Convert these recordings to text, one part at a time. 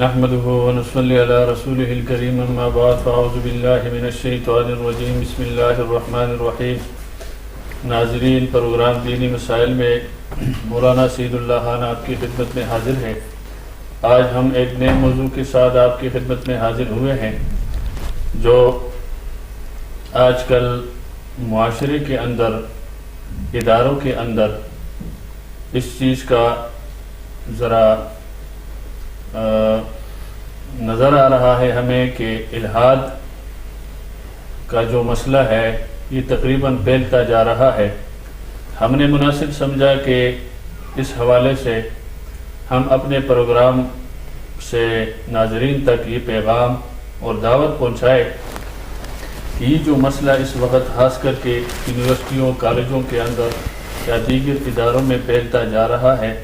نحمده ونصلي على رسوله الكريم اما بعد فاعوذ بالله من الشیطان الرجیم بسم اللہ الرحمن الرحیم۔ ناظرین، پروگرام دینی مسائل میں مولانا سعید اللہ خان آپ کی خدمت میں حاضر ہیں۔ آج ہم ایک نئے موضوع کے ساتھ آپ کی خدمت میں حاضر ہوئے ہیں جو آج کل معاشرے کے اندر، اداروں کے اندر اس چیز کا ذرا نظر آ رہا ہے ہمیں کہ الحاد کا جو مسئلہ ہے یہ تقریباً پھیلتا جا رہا ہے۔ ہم نے مناسب سمجھا کہ اس حوالے سے ہم اپنے پروگرام سے ناظرین تک یہ پیغام اور دعوت پہنچائے کہ یہ جو مسئلہ اس وقت خاص کر کے یونیورسٹیوں، کالجوں کے اندر یا دیگر اداروں میں پھیلتا جا رہا ہے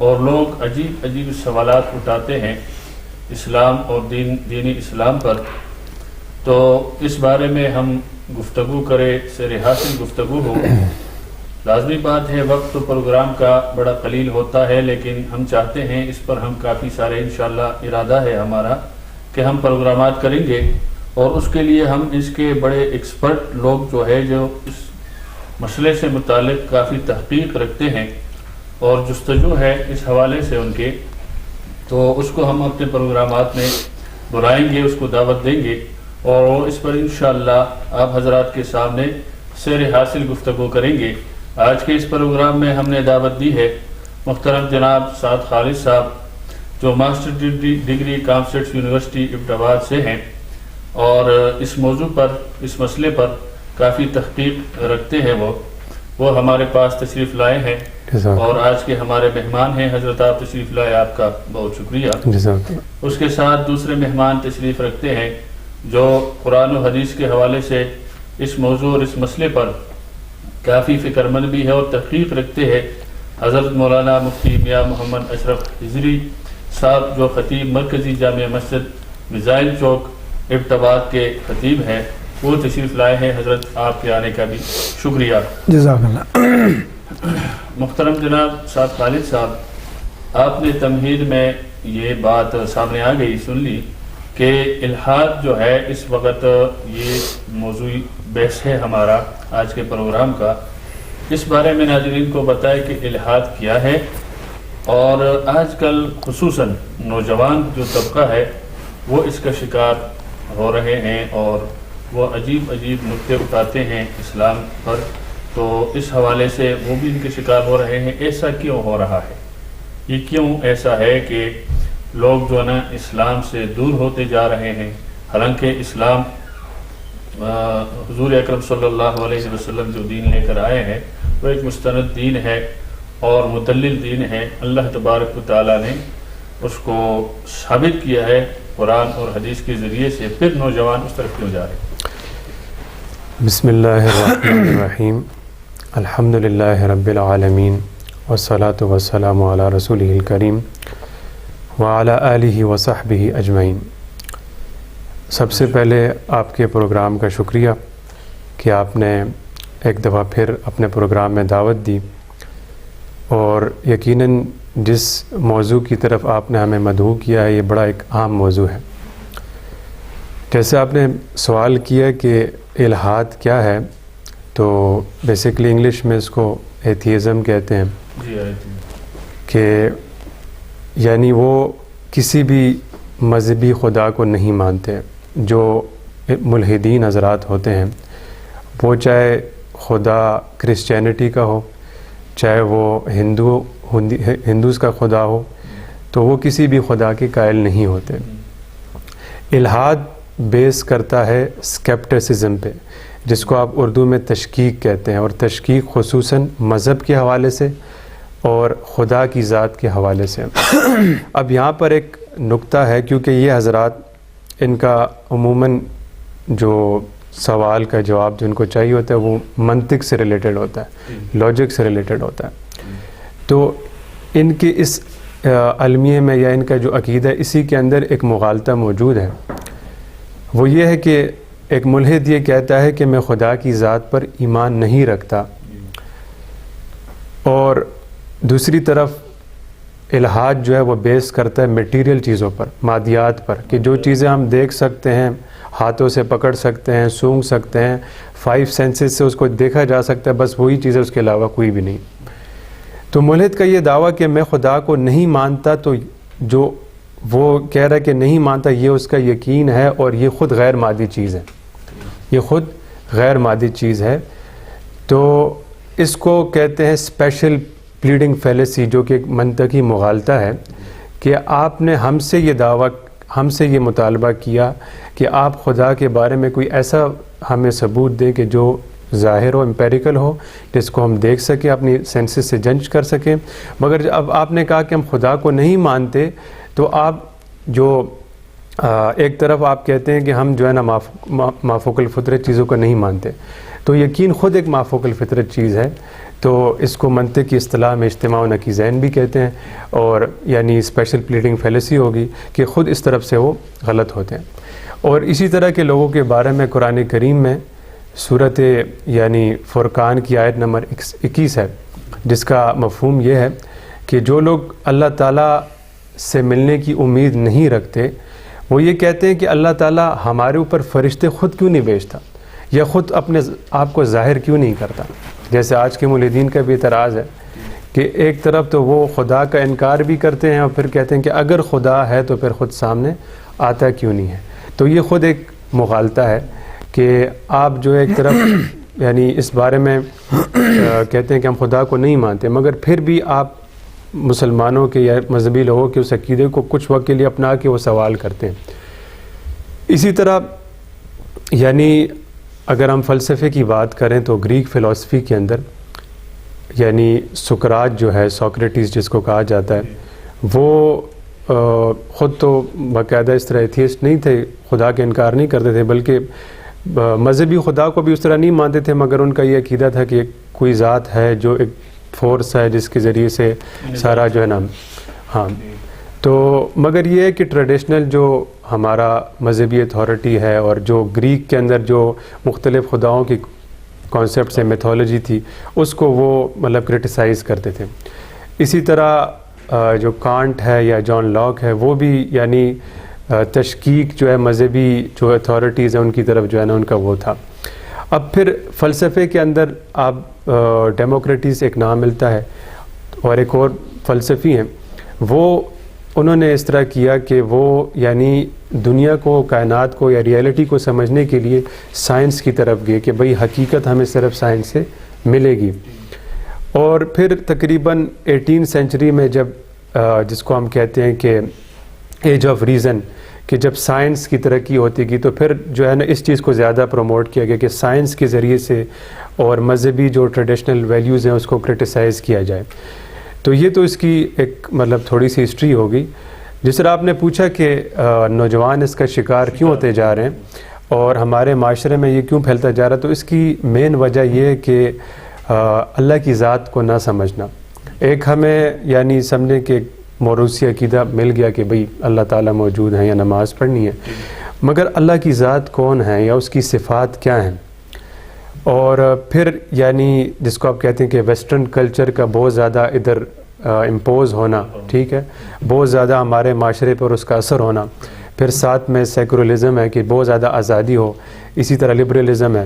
اور لوگ عجیب عجیب سوالات اٹھاتے ہیں اسلام اور دینی اسلام پر، تو اس بارے میں ہم گفتگو کریں، سیر حاصل گفتگو ہو۔ لازمی بات ہے وقت تو پروگرام کا بڑا قلیل ہوتا ہے، لیکن ہم چاہتے ہیں اس پر ہم کافی سارے انشاءاللہ ارادہ ہے ہمارا کہ ہم پروگرامات کریں گے، اور اس کے لیے ہم اس کے بڑے ایکسپرٹ لوگ جو ہے جو اس مسئلے سے متعلق کافی تحقیق رکھتے ہیں اور جستجو ہے اس حوالے سے ان کے، تو اس کو ہم اپنے پروگرامات میں بلائیں گے، اس کو دعوت دیں گے اور اس پر انشاءاللہ آپ حضرات کے سامنے سیر حاصل گفتگو کریں گے۔ آج کے اس پروگرام میں ہم نے دعوت دی ہے محترم جناب سعد خالد صاحب جو ماسٹر ڈگری کامسٹس یونیورسٹی ابٹ آباد سے ہیں اور اس موضوع پر، اس مسئلے پر کافی تحقیق رکھتے ہیں۔ وہ ہمارے پاس تشریف لائے ہیں اور آج کے ہمارے مہمان ہیں۔ حضرت آپ تشریف لائے، آپ کا بہت شکریہ۔ اس کے ساتھ دوسرے مہمان تشریف رکھتے ہیں جو قرآن و حدیث کے حوالے سے اس موضوع اور اس مسئلے پر کافی فکر مند بھی ہے اور تحقیق رکھتے ہیں۔ حضرت مولانا مفتی میاں محمد اشرف حضری صاحب جو خطیب مرکزی جامع مسجد میزائل چوک ابٹ آباد کے خطیب ہیں، وہ تشریف لائے ہیں۔ حضرت آپ کے آنے کا بھی شکریہ، جزاک اللہ۔ محترم جناب سعد خالد صاحب، آپ نے تمہید میں یہ بات سامنے آ گئی، سن لی کہ الحاد جو ہے اس وقت یہ موضوعی بحث ہے ہمارا آج کے پروگرام کا۔ اس بارے میں ناظرین کو بتائے کہ الحاد کیا ہے، اور آج کل خصوصاً نوجوان جو طبقہ ہے وہ اس کا شکار ہو رہے ہیں اور وہ عجیب عجیب نکتے اٹھاتے ہیں اسلام پر، تو اس حوالے سے وہ بھی ان کے شکار ہو رہے ہیں۔ ایسا کیوں ہو رہا ہے؟ یہ کیوں ایسا ہے کہ لوگ جو ہے نا اسلام سے دور ہوتے جا رہے ہیں؟ حالانکہ اسلام حضور اکرم صلی اللہ علیہ وسلم جو دین لے کر آئے ہیں وہ ایک مستند دین ہے اور مدلل دین ہے۔ اللہ تبارک و تعالیٰ نے اس کو ثابت کیا ہے قرآن اور حدیث کے ذریعے سے، پھر نوجوان اس طرف کیوں جا رہے ہیں؟ بسم اللہ الرحمن الرحیم، الحمد للہ رب العالمین والصلاة والسلام علی رسولہ الکریم وعلی آلہ وصحبہ اجمعین۔ سب سے پہلے آپ کے پروگرام کا شکریہ کہ آپ نے ایک دفعہ پھر اپنے پروگرام میں دعوت دی، اور یقیناً جس موضوع کی طرف آپ نے ہمیں مدعو کیا ہے یہ بڑا ایک عام موضوع ہے۔ جیسے آپ نے سوال کیا کہ الحاد کیا ہے، تو بیسیکلی انگلش میں اس کو ایتھیزم کہتے ہیں، کہ یعنی وہ کسی بھی مذہبی خدا کو نہیں مانتے۔ جو ملحدین حضرات ہوتے ہیں وہ چاہے خدا کرسچینٹی کا ہو، چاہے وہ ہندوز کا خدا ہو، تو وہ کسی بھی خدا کے قائل نہیں ہوتے۔ الحاد بیس کرتا ہے اسکیپٹسزم پہ، جس کو آپ اردو میں تشکیک کہتے ہیں، اور تشکیک خصوصاً مذہب کے حوالے سے اور خدا کی ذات کے حوالے سے۔ اب یہاں پر ایک نکتہ ہے، کیونکہ یہ حضرات ان کا عموماً جو سوال کا جواب جو ان کو چاہیے ہوتا ہے وہ منطق سے ریلیٹڈ ہوتا ہے، لاجک سے ریلیٹڈ ہوتا ہے، تو ان کے اس المیہ میں یا ان کا جو عقیدہ ہے اسی کے اندر ایک مغالطہ موجود ہے۔ وہ یہ ہے کہ ایک ملحد یہ کہتا ہے کہ میں خدا کی ذات پر ایمان نہیں رکھتا، اور دوسری طرف الحاد جو ہے وہ بیس کرتا ہے میٹیریل چیزوں پر، مادیات پر، کہ جو چیزیں ہم دیکھ سکتے ہیں، ہاتھوں سے پکڑ سکتے ہیں، سونگھ سکتے ہیں، 5 سینسز سے اس کو دیکھا جا سکتا ہے، بس وہی چیزیں، اس کے علاوہ کوئی بھی نہیں۔ تو ملحد کا یہ دعویٰ کہ میں خدا کو نہیں مانتا، تو جو وہ کہہ رہا ہے کہ نہیں مانتا، یہ اس کا یقین ہے، اور یہ خود غیر مادی چیز ہے، یہ خود غیر مادی چیز ہے۔ تو اس کو کہتے ہیں اسپیشل پلیڈنگ فیلیسی، جو کہ ایک منطقی مغالطہ ہے کہ آپ نے ہم سے یہ دعویٰ، ہم سے یہ مطالبہ کیا کہ آپ خدا کے بارے میں کوئی ایسا ہمیں ثبوت دیں کہ جو ظاہر ہو، امپیریکل ہو، جس کو ہم دیکھ سکیں، اپنی سینسز سے جج کر سکیں۔ مگر اب آپ نے کہا کہ ہم خدا کو نہیں مانتے، تو آپ جو ایک طرف آپ کہتے ہیں کہ ہم جو ہے نا مافوق الفطرت چیزوں کو نہیں مانتے، تو یقین خود ایک مافوق الفطرت چیز ہے۔ تو اس کو منطق کی اصطلاح میں اجتماع و نقیضین بھی کہتے ہیں، اور یعنی اسپیشل پلیڈنگ فیلیسی ہوگی کہ خود اس طرف سے وہ غلط ہوتے ہیں۔ اور اسی طرح کے لوگوں کے بارے میں قرآن کریم میں صورت یعنی فرقان کی آیت نمبر 21 ہے، جس کا مفہوم یہ ہے کہ جو لوگ اللہ تعالیٰ سے ملنے کی امید نہیں رکھتے، وہ یہ کہتے ہیں کہ اللہ تعالیٰ ہمارے اوپر فرشتے خود کیوں نہیں بھیجتا، یا خود اپنے آپ کو ظاہر کیوں نہیں کرتا۔ جیسے آج کے ملحدین کا بھی اعتراض ہے کہ ایک طرف تو وہ خدا کا انکار بھی کرتے ہیں، اور پھر کہتے ہیں کہ اگر خدا ہے تو پھر خود سامنے آتا کیوں نہیں ہے۔ تو یہ خود ایک مغالطہ ہے کہ آپ جو ایک طرف یعنی اس بارے میں کہتے ہیں کہ ہم خدا کو نہیں مانتے، مگر پھر بھی آپ مسلمانوں کے یا مذہبی لوگوں کے اس عقیدے کو کچھ وقت کے لیے اپنا کے وہ سوال کرتے ہیں۔ اسی طرح یعنی اگر ہم فلسفے کی بات کریں تو گریک فلسفی کے اندر یعنی سقراط جو ہے، سوکریٹس جس کو کہا جاتا ہے، وہ خود تو باقاعدہ اس طرح ایتھیسٹ نہیں تھے، خدا کے انکار نہیں کرتے تھے، بلکہ مذہبی خدا کو بھی اس طرح نہیں مانتے تھے، مگر ان کا یہ عقیدہ تھا کہ کوئی ذات ہے جو ایک فورس ہے جس کے ذریعے سے سارا جو ہے نا، ہاں۔ تو مگر یہ ہے کہ ٹریڈیشنل جو ہمارا مذہبی اتھارٹی ہے، اور جو گریک کے اندر جو مختلف خداؤں کی کانسیپٹ سے میتھولوجی تھی، اس کو وہ مطلب کرٹیسائز کرتے تھے۔ اسی طرح جو کانٹ ہے یا جان لاک ہے، وہ بھی یعنی تشکیک جو ہے مذہبی جو اتھارٹیز ہیں ان کی طرف جو ہے نا ان کا وہ تھا۔ اب پھر فلسفے کے اندر آپ ڈیموکریٹس ایک نام ملتا ہے، اور ایک اور فلسفی ہیں، وہ انہوں نے اس طرح کیا کہ وہ یعنی دنیا کو، کائنات کو یا ریئلٹی کو سمجھنے کے لیے سائنس کی طرف گئے کہ بھئی حقیقت ہمیں صرف سائنس سے ملے گی۔ اور پھر تقریباً 18 سینچری میں جب جس کو ہم کہتے ہیں کہ ایج آف ریزن، کہ جب سائنس کی ترقی ہوتی گئی تو پھر جو ہے نا اس چیز کو زیادہ پروموٹ کیا گیا کہ سائنس کے ذریعے سے اور مذہبی جو ٹریڈیشنل ویلیوز ہیں اس کو کرٹیسائز کیا جائے۔ تو یہ تو اس کی ایک مطلب تھوڑی سی ہسٹری ہوگی۔ جس طرح آپ نے پوچھا کہ نوجوان اس کا شکار کیوں ہوتے جا رہے ہیں اور ہمارے معاشرے میں یہ کیوں پھیلتا جا رہا ہے، تو اس کی مین وجہ یہ ہے کہ اللہ کی ذات کو نہ سمجھنا۔ ایک ہمیں یعنی سمجھیں کہ موروثی عقیدہ مل گیا کہ بھئی اللہ تعالیٰ موجود ہیں یا نماز پڑھنی ہے، مگر اللہ کی ذات کون ہے یا اس کی صفات کیا ہیں۔ اور پھر یعنی جس کو آپ کہتے ہیں کہ ویسٹرن کلچر کا بہت زیادہ ادھر امپوز ہونا، ٹھیک ہے، بہت زیادہ ہمارے معاشرے پر اس کا اثر ہونا، پھر ساتھ میں سیکولرزم ہے کہ بہت زیادہ آزادی ہو، اسی طرح لبرلزم ہے،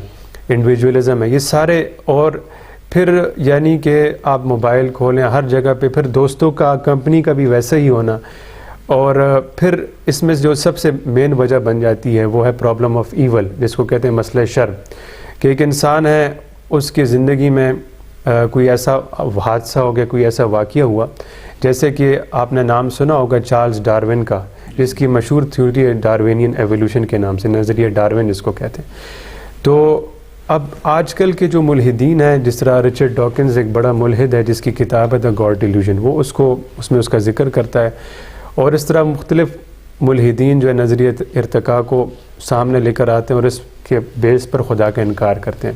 انڈیویجولزم ہے، یہ سارے، اور پھر یعنی کہ آپ موبائل کھولیں ہر جگہ پہ، پھر دوستوں کا، کمپنی کا بھی ویسا ہی ہونا، اور پھر اس میں جو سب سے مین وجہ بن جاتی ہے وہ ہے پرابلم آف ایول، جس کو کہتے ہیں مسئلہ شر، کہ ایک انسان ہے اس کی زندگی میں کوئی ایسا حادثہ ہو گیا، کوئی ایسا واقعہ ہوا، جیسے کہ آپ نے نام سنا ہوگا چارلز ڈارون کا، جس کی مشہور تھیوری ہے ڈاروینین ایولیوشن کے نام سے، نظریہ ڈارون جس کو کہتے ہیں۔ تو اب آج کل کے جو ملحدین ہیں، جس طرح رچرڈ ڈاکنز ایک بڑا ملحد ہے جس کی کتاب ہے دا گاڈ ڈیلیوژن، وہ اس میں اس کا ذکر کرتا ہے، اور اس طرح مختلف ملحدین جو ہے نظریہ ارتقاء کو سامنے لے کر آتے ہیں اور اس کے بیس پر خدا کا انکار کرتے ہیں۔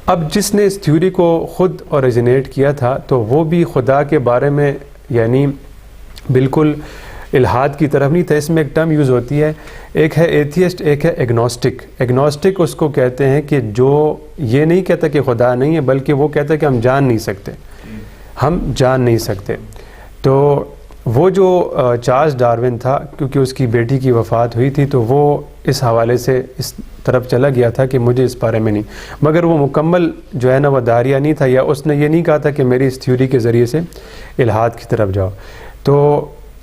اب جس نے اس تھیوری کو خود اوریجنیٹ کیا تھا تو وہ بھی خدا کے بارے میں یعنی بالکل الحاد کی طرف نہیں تھا۔ اس میں ایک ٹرم یوز ہوتی ہے، ایک ہے ایتھیسٹ، ایک ہے ایگنوسٹک۔ ایگنوسٹک اس کو کہتے ہیں کہ جو یہ نہیں کہتا کہ خدا نہیں ہے، بلکہ وہ کہتا ہے کہ ہم جان نہیں سکتے، ہم جان نہیں سکتے۔ تو وہ جو چارلس ڈارون تھا، کیونکہ اس کی بیٹی کی وفات ہوئی تھی تو وہ اس حوالے سے اس طرف چلا گیا تھا کہ مجھے اس بارے میں نہیں، مگر وہ مکمل جو ہے نا وہ داریہ نہیں تھا، یا اس نے یہ نہیں کہا تھا کہ میری اس تھیوری کے ذریعے سے الحاد کی طرف جاؤ. تو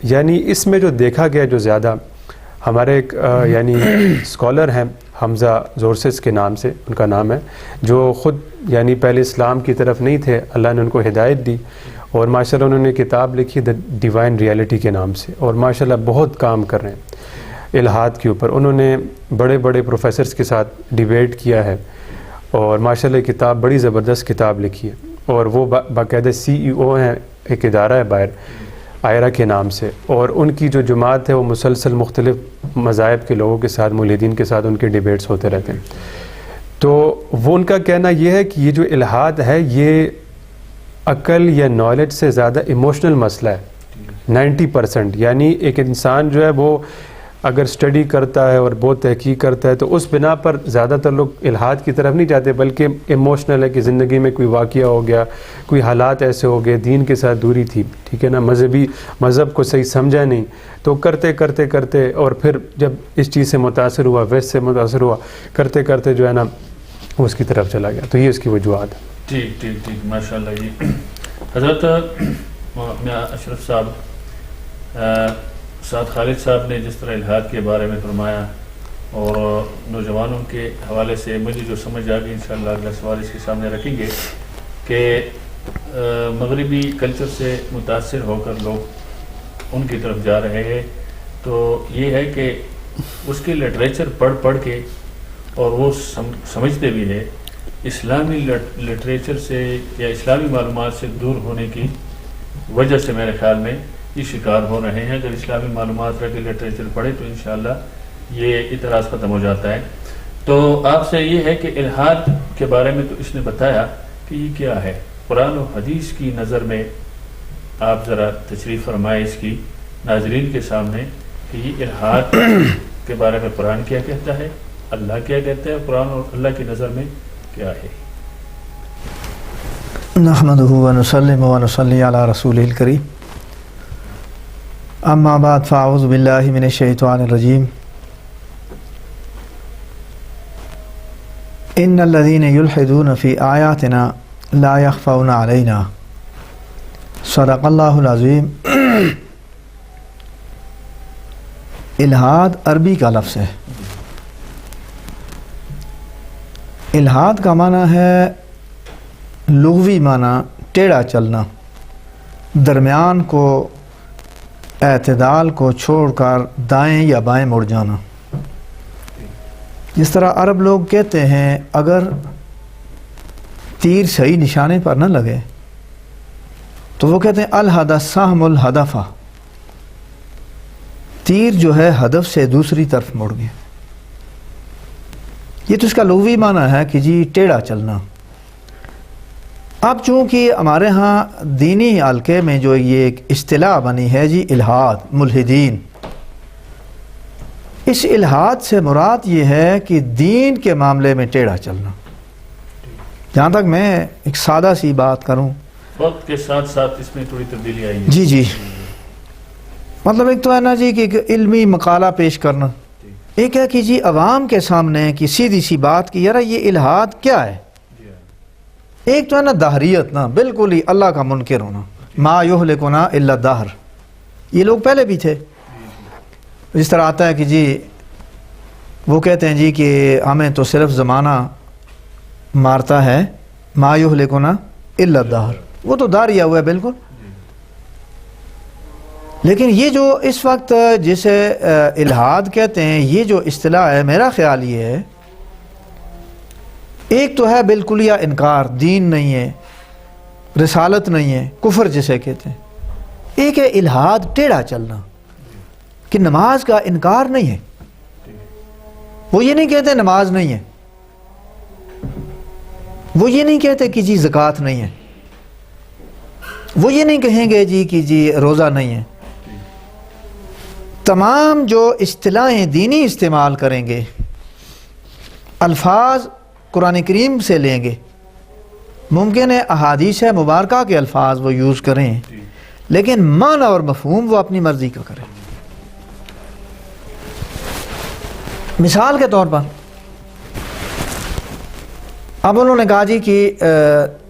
یعنی اس میں جو دیکھا گیا جو زیادہ، ہمارے ایک یعنی اسکالر ہیں حمزہ زورسس کے نام سے ان کا نام ہے، جو خود یعنی پہلے اسلام کی طرف نہیں تھے، اللہ نے ان کو ہدایت دی، اور ماشاءاللہ انہوں نے کتاب لکھی دا ڈیوائن ریالٹی کے نام سے، اور ماشاءاللہ بہت کام کر رہے ہیں الحاد کے اوپر. انہوں نے بڑے بڑے پروفیسرز کے ساتھ ڈیبیٹ کیا ہے، اور ماشاءاللہ کتاب بڑی زبردست کتاب لکھی ہے، اور وہ باقاعدہ CEO ہیں، ایک ادارہ ہے باہر آئرہ کے نام سے، اور ان کی جو جماعت ہے وہ مسلسل مختلف مذاہب کے لوگوں کے ساتھ، ملحدین کے ساتھ ان کے ڈیبیٹس ہوتے رہتے ہیں. تو وہ ان کا کہنا یہ ہے کہ یہ جو الحاد ہے یہ عقل یا نالج سے زیادہ ایموشنل مسئلہ ہے 90%. یعنی ایک انسان جو ہے وہ اگر اسٹڈی کرتا ہے اور بہت تحقیق کرتا ہے تو اس بنا پر زیادہ تر لوگ الحاد کی طرف نہیں جاتے، بلکہ ایموشنل ہے کہ زندگی میں کوئی واقعہ ہو گیا، کوئی حالات ایسے ہو گئے، دین کے ساتھ دوری تھی، ٹھیک ہے نا، مذہب کو صحیح سمجھا نہیں، تو کرتے کرتے کرتے اور پھر جب اس چیز سے متاثر ہوا، ویسٹ سے متاثر ہوا، کرتے کرتے جو ہے نا وہ اس کی طرف چلا گیا. تو یہ اس کی وجوہات ہے. ٹھیک ٹھیک ٹھیک، ماشاء اللہ جی. حضرت میاں اشرف صاحب، سعد خالد صاحب نے جس طرح الحاد کے بارے میں فرمایا اور نوجوانوں کے حوالے سے مجھے جو سمجھ آ گئی، انشاءاللہ اگلا سوال اس کے سامنے رکھیں گے کہ مغربی کلچر سے متاثر ہو کر لوگ ان کی طرف جا رہے ہیں. تو یہ ہے کہ اس کے لٹریچر پڑھ کے اور وہ سمجھتے بھی ہے اسلامی لٹریچر سے یا اسلامی معلومات سے دور ہونے کی وجہ سے میرے خیال میں یہ شکار ہو رہے ہیں. اگر اسلامی معلومات رہ کے لٹریچر پڑھے تو انشاءاللہ یہ اعتراض ختم ہو جاتا ہے. تو آپ سے یہ ہے کہ الحاد کے بارے میں تو اس نے بتایا کہ یہ کیا ہے، قرآن و حدیث کی نظر میں آپ ذرا تشریح فرمائے اس کی ناظرین کے سامنے کہ یہ الحاد کے بارے میں قرآن کیا کہتا ہے، اللہ کیا کہتا ہے، قرآن اور اللہ کی نظر میں کیا ہے. نحمدہ و نسلم و نصلی علی رسولہ الکریم، اما بعد فاعوذ باللہ من الشیطان الرجیم. ان الذین یلحدون فی آیاتنا لا یخفون علینا. صدق اللہ العظیم. الحاد عربی کا لفظ ہے. الحاد کا معنی ہے لغوی معنی ٹیڑھا چلنا، درمیان کو اعتدال کو چھوڑ کر دائیں یا بائیں مڑ جانا. جس طرح عرب لوگ کہتے ہیں اگر تیر صحیح نشانے پر نہ لگے تو وہ کہتے ہیں الحد السہم الہدف، تیر جو ہے ہدف سے دوسری طرف مڑ گیا. یہ تو اس کا لغوی معنی ہے کہ جی ٹیڑھا چلنا. اب چونکہ ہمارے ہاں دینی حلقے میں جو یہ ایک اصطلاح بنی ہے جی الحاد، ملحدین، اس الحاد سے مراد یہ ہے کہ دین کے معاملے میں ٹیڑھا چلنا. جہاں تک میں ایک سادہ سی بات کروں، وقت کے ساتھ ساتھ اس میں تھوڑی تبدیلی آئی ہے. جی مطلب ایک تو ہے نا جی کہ ایک علمی مقالہ پیش کرنا، ایک ہے کہ جی عوام کے سامنے کی سیدھی سی بات کہ یار یہ الحاد کیا ہے. ایک تو ہے نا دہریت، نا بالکل ہی اللہ کا منکر ہونا، ما یہلکنا الا الدہر. یہ لوگ پہلے بھی تھے. جس طرح آتا ہے کہ جی وہ کہتے ہیں جی کہ ہمیں تو صرف زمانہ مارتا ہے، ما یہلکنا الا الدہر، وہ تو داریہ ہوا ہے بالکل. لیکن یہ جو اس وقت جسے الحاد کہتے ہیں، یہ جو اصطلاح ہے، میرا خیال یہ ہے ایک تو ہے بالکل انکار، دین نہیں ہے، رسالت نہیں ہے، کفر جسے کہتے ہیں. ایک ہے الحاد ٹیڑھا چلنا، کہ نماز کا انکار نہیں ہے. وہ یہ نہیں کہتے نماز نہیں ہے، وہ یہ نہیں کہتے کہ جی زکوٰۃ نہیں ہے، وہ یہ نہیں کہیں گے جی کہ جی روزہ نہیں ہے. تمام جو اصطلاحیں دینی استعمال کریں گے، الفاظ قرآن کریم سے لیں گے، ممکن ہے احادیث مبارکہ کے الفاظ وہ یوز کریں، لیکن معنی اور مفہوم وہ اپنی مرضی کا کرے. مثال کے طور پر اب انہوں نے کہا جی کہ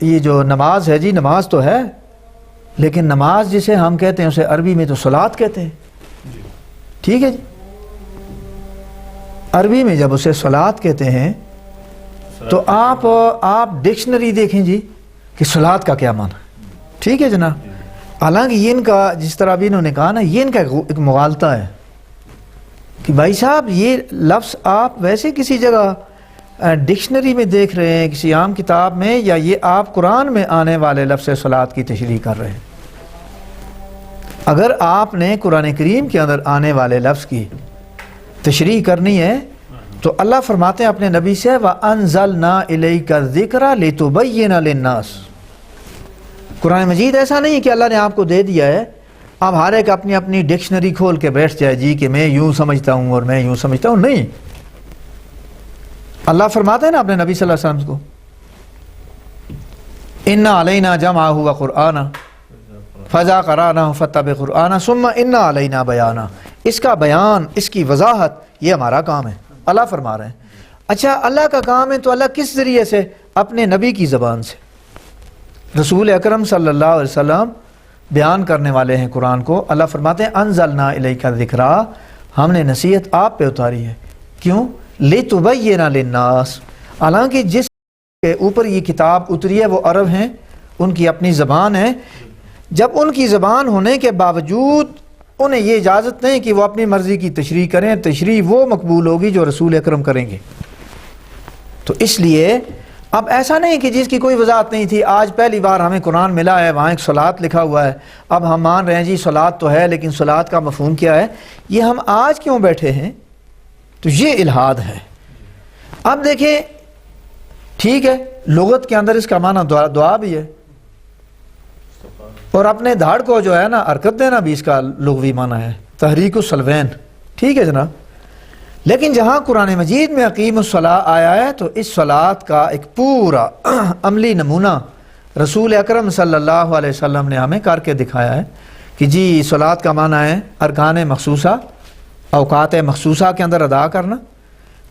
یہ جو نماز ہے جی نماز تو ہے، لیکن نماز جسے ہم کہتے ہیں اسے عربی میں تو صلاۃ کہتے ہیں. ٹھیک ہے جی، عربی میں جب اسے صلاۃ کہتے ہیں تو آپ ڈکشنری دیکھیں جی کہ صلاۃ کا کیا معنی. ٹھیک ہے جناب. حالانکہ یہ ان کا جس طرح بھی انہوں نے کہا نا، یہ ان کا ایک مغالطہ ہے کہ بھائی صاحب یہ لفظ آپ ویسے کسی جگہ ڈکشنری میں دیکھ رہے ہیں، کسی عام کتاب میں، یا یہ آپ قرآن میں آنے والے لفظ صلاۃ کی تشریح کر رہے ہیں؟ اگر آپ نے قرآن کریم کے اندر آنے والے لفظ کی تشریح کرنی ہے تو اللہ فرماتے ہیں اپنے نبی سے وَأَنزَلْنَا إِلَيْكَ الذِّكْرَ لِتُبَيِّنَ لِلنَّاسِ. قرآن مجید ایسا نہیں کہ اللہ نے آپ کو دے دیا ہے اب ہر ایک اپنی اپنی ڈکشنری کھول کے بیٹھ جائے جی کہ میں یوں سمجھتا ہوں اور میں یوں سمجھتا ہوں. نہیں، اللہ فرماتے ہیں نا اپنے نبی صلی اللہ علیہ وسلم کو اِنَّا عَلَيْنَا جَمْعَهُ وَقُرْآنَهُ فَإِذَا قَرَأْنَاهُ فَاتَّبِعْ قُرْآنَهُ ثُمَّ إِنَّا عَلَيْنَا بَيَانَهُ. اس کا بیان، اس کی وضاحت، یہ ہمارا کام ہے. اللہ فرما رہے ہیں. اچھا اللہ کا کام ہے تو اللہ کس ذریعے سے؟ اپنے نبی کی زبان سے. رسول اکرم صلی اللہ علیہ وسلم بیان کرنے والے ہیں قرآن کو. اللہ فرماتے ہیں انزلنا الیک الذکر، ہم نے نصیحت آپ پہ اتاری ہے. کیوں؟ لتبین للناس. حالانکہ جس کے اوپر یہ کتاب اتری ہے وہ عرب ہیں، ان کی اپنی زبان ہے. جب ان کی زبان ہونے کے باوجود انہیں یہ اجازت نہیں کہ وہ اپنی مرضی کی تشریح کریں. تشریح وہ مقبول ہوگی جو رسول اکرم کریں گے. تو اس لیے اب ایسا نہیں کہ جس کی کوئی وضاحت نہیں تھی، آج پہلی بار ہمیں قرآن ملا ہے، وہاں ایک صلاۃ لکھا ہوا ہے، اب ہم مان رہے ہیں جی صلاۃ تو ہے لیکن صلاۃ کا مفہوم کیا ہے. یہ ہم آج کیوں بیٹھے ہیں؟ تو یہ الحاد ہے. اب دیکھیں ٹھیک ہے، لغت کے اندر اس کا معنی دعا بھی ہے، اور اپنے دھاڑ کو جو ہے نا حرکت دینا بھی اس کا لغوی معنی ہے، تحریک الصلوین. ٹھیک ہے جناب. لیکن جہاں قرآن مجید میں اقیم الصلاۃ آیا ہے تو اس صلاۃ کا ایک پورا عملی نمونہ رسول اکرم صلی اللہ علیہ وسلم نے ہمیں کر کے دکھایا ہے کہ جی صلاۃ کا معنی ہے ارکان مخصوصہ، اوقات مخصوصہ کے اندر ادا کرنا.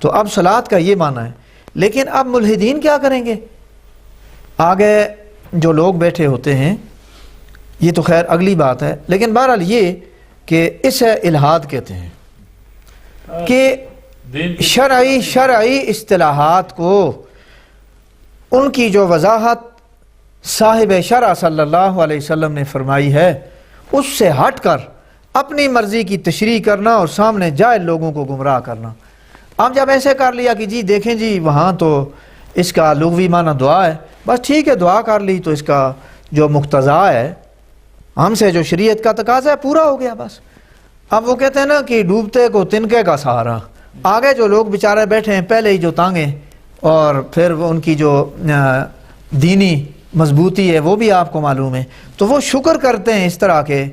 تو اب صلاۃ کا یہ معنی ہے. لیکن اب ملحدین کیا کریں گے؟ آگے جو لوگ بیٹھے ہوتے ہیں، یہ تو خیر اگلی بات ہے، لیکن بہرحال یہ کہ اسے الحاد کہتے ہیں کہ شرعی اصطلاحات کو ان کی جو وضاحت صاحب شرع صلی اللہ علیہ وسلم نے فرمائی ہے اس سے ہٹ کر اپنی مرضی کی تشریح کرنا اور سامنے جاہل لوگوں کو گمراہ کرنا. اب جب ایسے کر لیا کہ جی دیکھیں جی وہاں تو اس کا لغوی معنی دعا ہے، بس ٹھیک ہے دعا کر لی تو اس کا جو مقتضا ہے ہم سے جو شریعت کا تقاضا ہے پورا ہو گیا بس. اب وہ کہتے ہیں نا کہ ڈوبتے کو تنکے کا سہارا. آگے جو لوگ بیچارے بیٹھے ہیں پہلے ہی جو تانگیں، اور پھر وہ ان کی جو دینی مضبوطی ہے وہ بھی آپ کو معلوم ہے، تو وہ شکر کرتے ہیں اس طرح کے.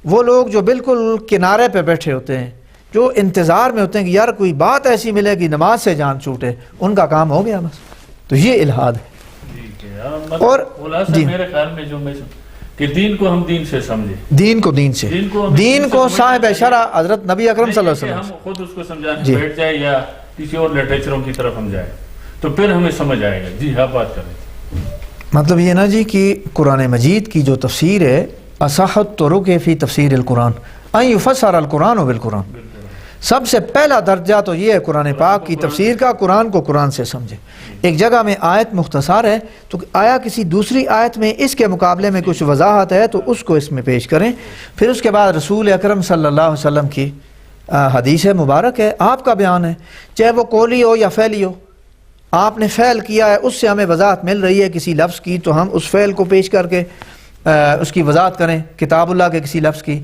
وہ لوگ جو بالکل کنارے پہ بیٹھے ہوتے ہیں، جو انتظار میں ہوتے ہیں کہ یار کوئی بات ایسی ملے کہ نماز سے جان چھوٹے، ان کا کام ہو گیا بس. تو یہ الحاد ہے. اور جی میرے خیال میں جو میں کہ دین کو ہم دین سے سمجھیں، دین کو دین سے، دین کو صاحب شرع حضرت نبی اکرم صلی اللہ علیہ وسلم، ہم خود اس کو سمجھانے بیٹھ جائے یا کسی اور لٹریچروں کی طرف ہم جائیں تو پھر ہمیں سمجھ آئے گا. جی ہاں بات کریں. مطلب یہ نا جی کہ قرآن مجید کی جو تفسیر ہے اصح الطرق فی تفسیر القرآن ان یفسر القرآن بالقرآن. سب سے پہلا درجہ تو یہ ہے قرآن پاک کی تفسیر کا، قرآن کو قرآن سے سمجھے. ایک جگہ میں آیت مختصر ہے تو آیا کسی دوسری آیت میں اس کے مقابلے میں کچھ وضاحت ہے تو اس کو اس میں پیش کریں. پھر اس کے بعد رسول اکرم صلی اللہ علیہ وسلم کی حدیث مبارک ہے، آپ کا بیان ہے، چاہے وہ قولی ہو یا فعلی ہو. آپ نے فعل کیا ہے، اس سے ہمیں وضاحت مل رہی ہے کسی لفظ کی، تو ہم اس فعل کو پیش کر کے اس کی وضاحت کریں کتاب اللہ کے کسی لفظ کی.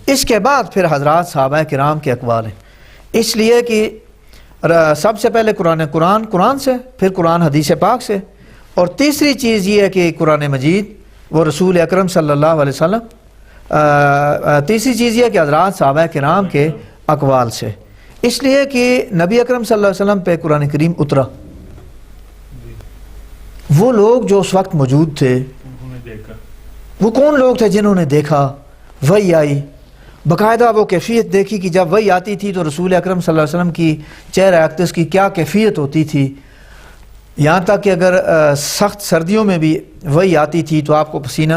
اس کے بعد پھر حضرات صحابہ کرام کے اقوال ہیں. اس لیے کہ سب سے پہلے قرآن سے، پھر قرآن حدیث پاک سے، اور تیسری چیز یہ ہے کہ قرآن مجید وہ رسول اکرم صلی اللہ علیہ وسلم، تیسری چیز یہ ہے کہ حضرات صحابہ کرام کے اقوال سے. اس لیے کہ نبی اکرم صلی اللہ علیہ وسلم پہ قرآن کریم اترا. وہ لوگ جو اس وقت موجود تھے، وہ کون لوگ تھے جنہوں نے دیکھا وحی آئی، باقاعدہ وہ کیفیت دیکھی کہ جب وحی آتی تھی تو رسول اکرم صلی اللہ علیہ وسلم کی چہرہ اقدس کی کیا کیفیت ہوتی تھی، یہاں تک کہ اگر سخت سردیوں میں بھی وحی آتی تھی تو آپ کو پسینہ۔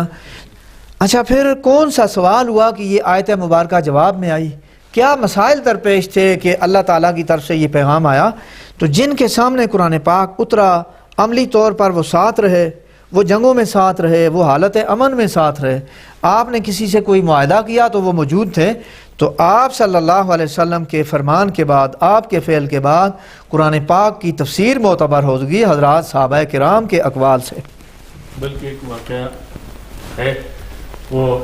اچھا، پھر کون سا سوال ہوا کہ یہ آیت مبارکہ جواب میں آئی؟ کیا مسائل درپیش تھے کہ اللہ تعالیٰ کی طرف سے یہ پیغام آیا؟ تو جن کے سامنے قرآن پاک اترا، عملی طور پر وہ ساتھ رہے، وہ جنگوں میں ساتھ رہے، وہ حالت امن میں ساتھ رہے، آپ نے کسی سے کوئی معاہدہ کیا تو وہ موجود تھے، تو آپ صلی اللہ علیہ وسلم کے فرمان کے بعد، آپ کے فعل کے بعد قرآن پاک کی تفسیر معتبر ہوگی حضرات صحابہ کرام کے اقوال سے۔ بلکہ ایک واقعہ ہے وہ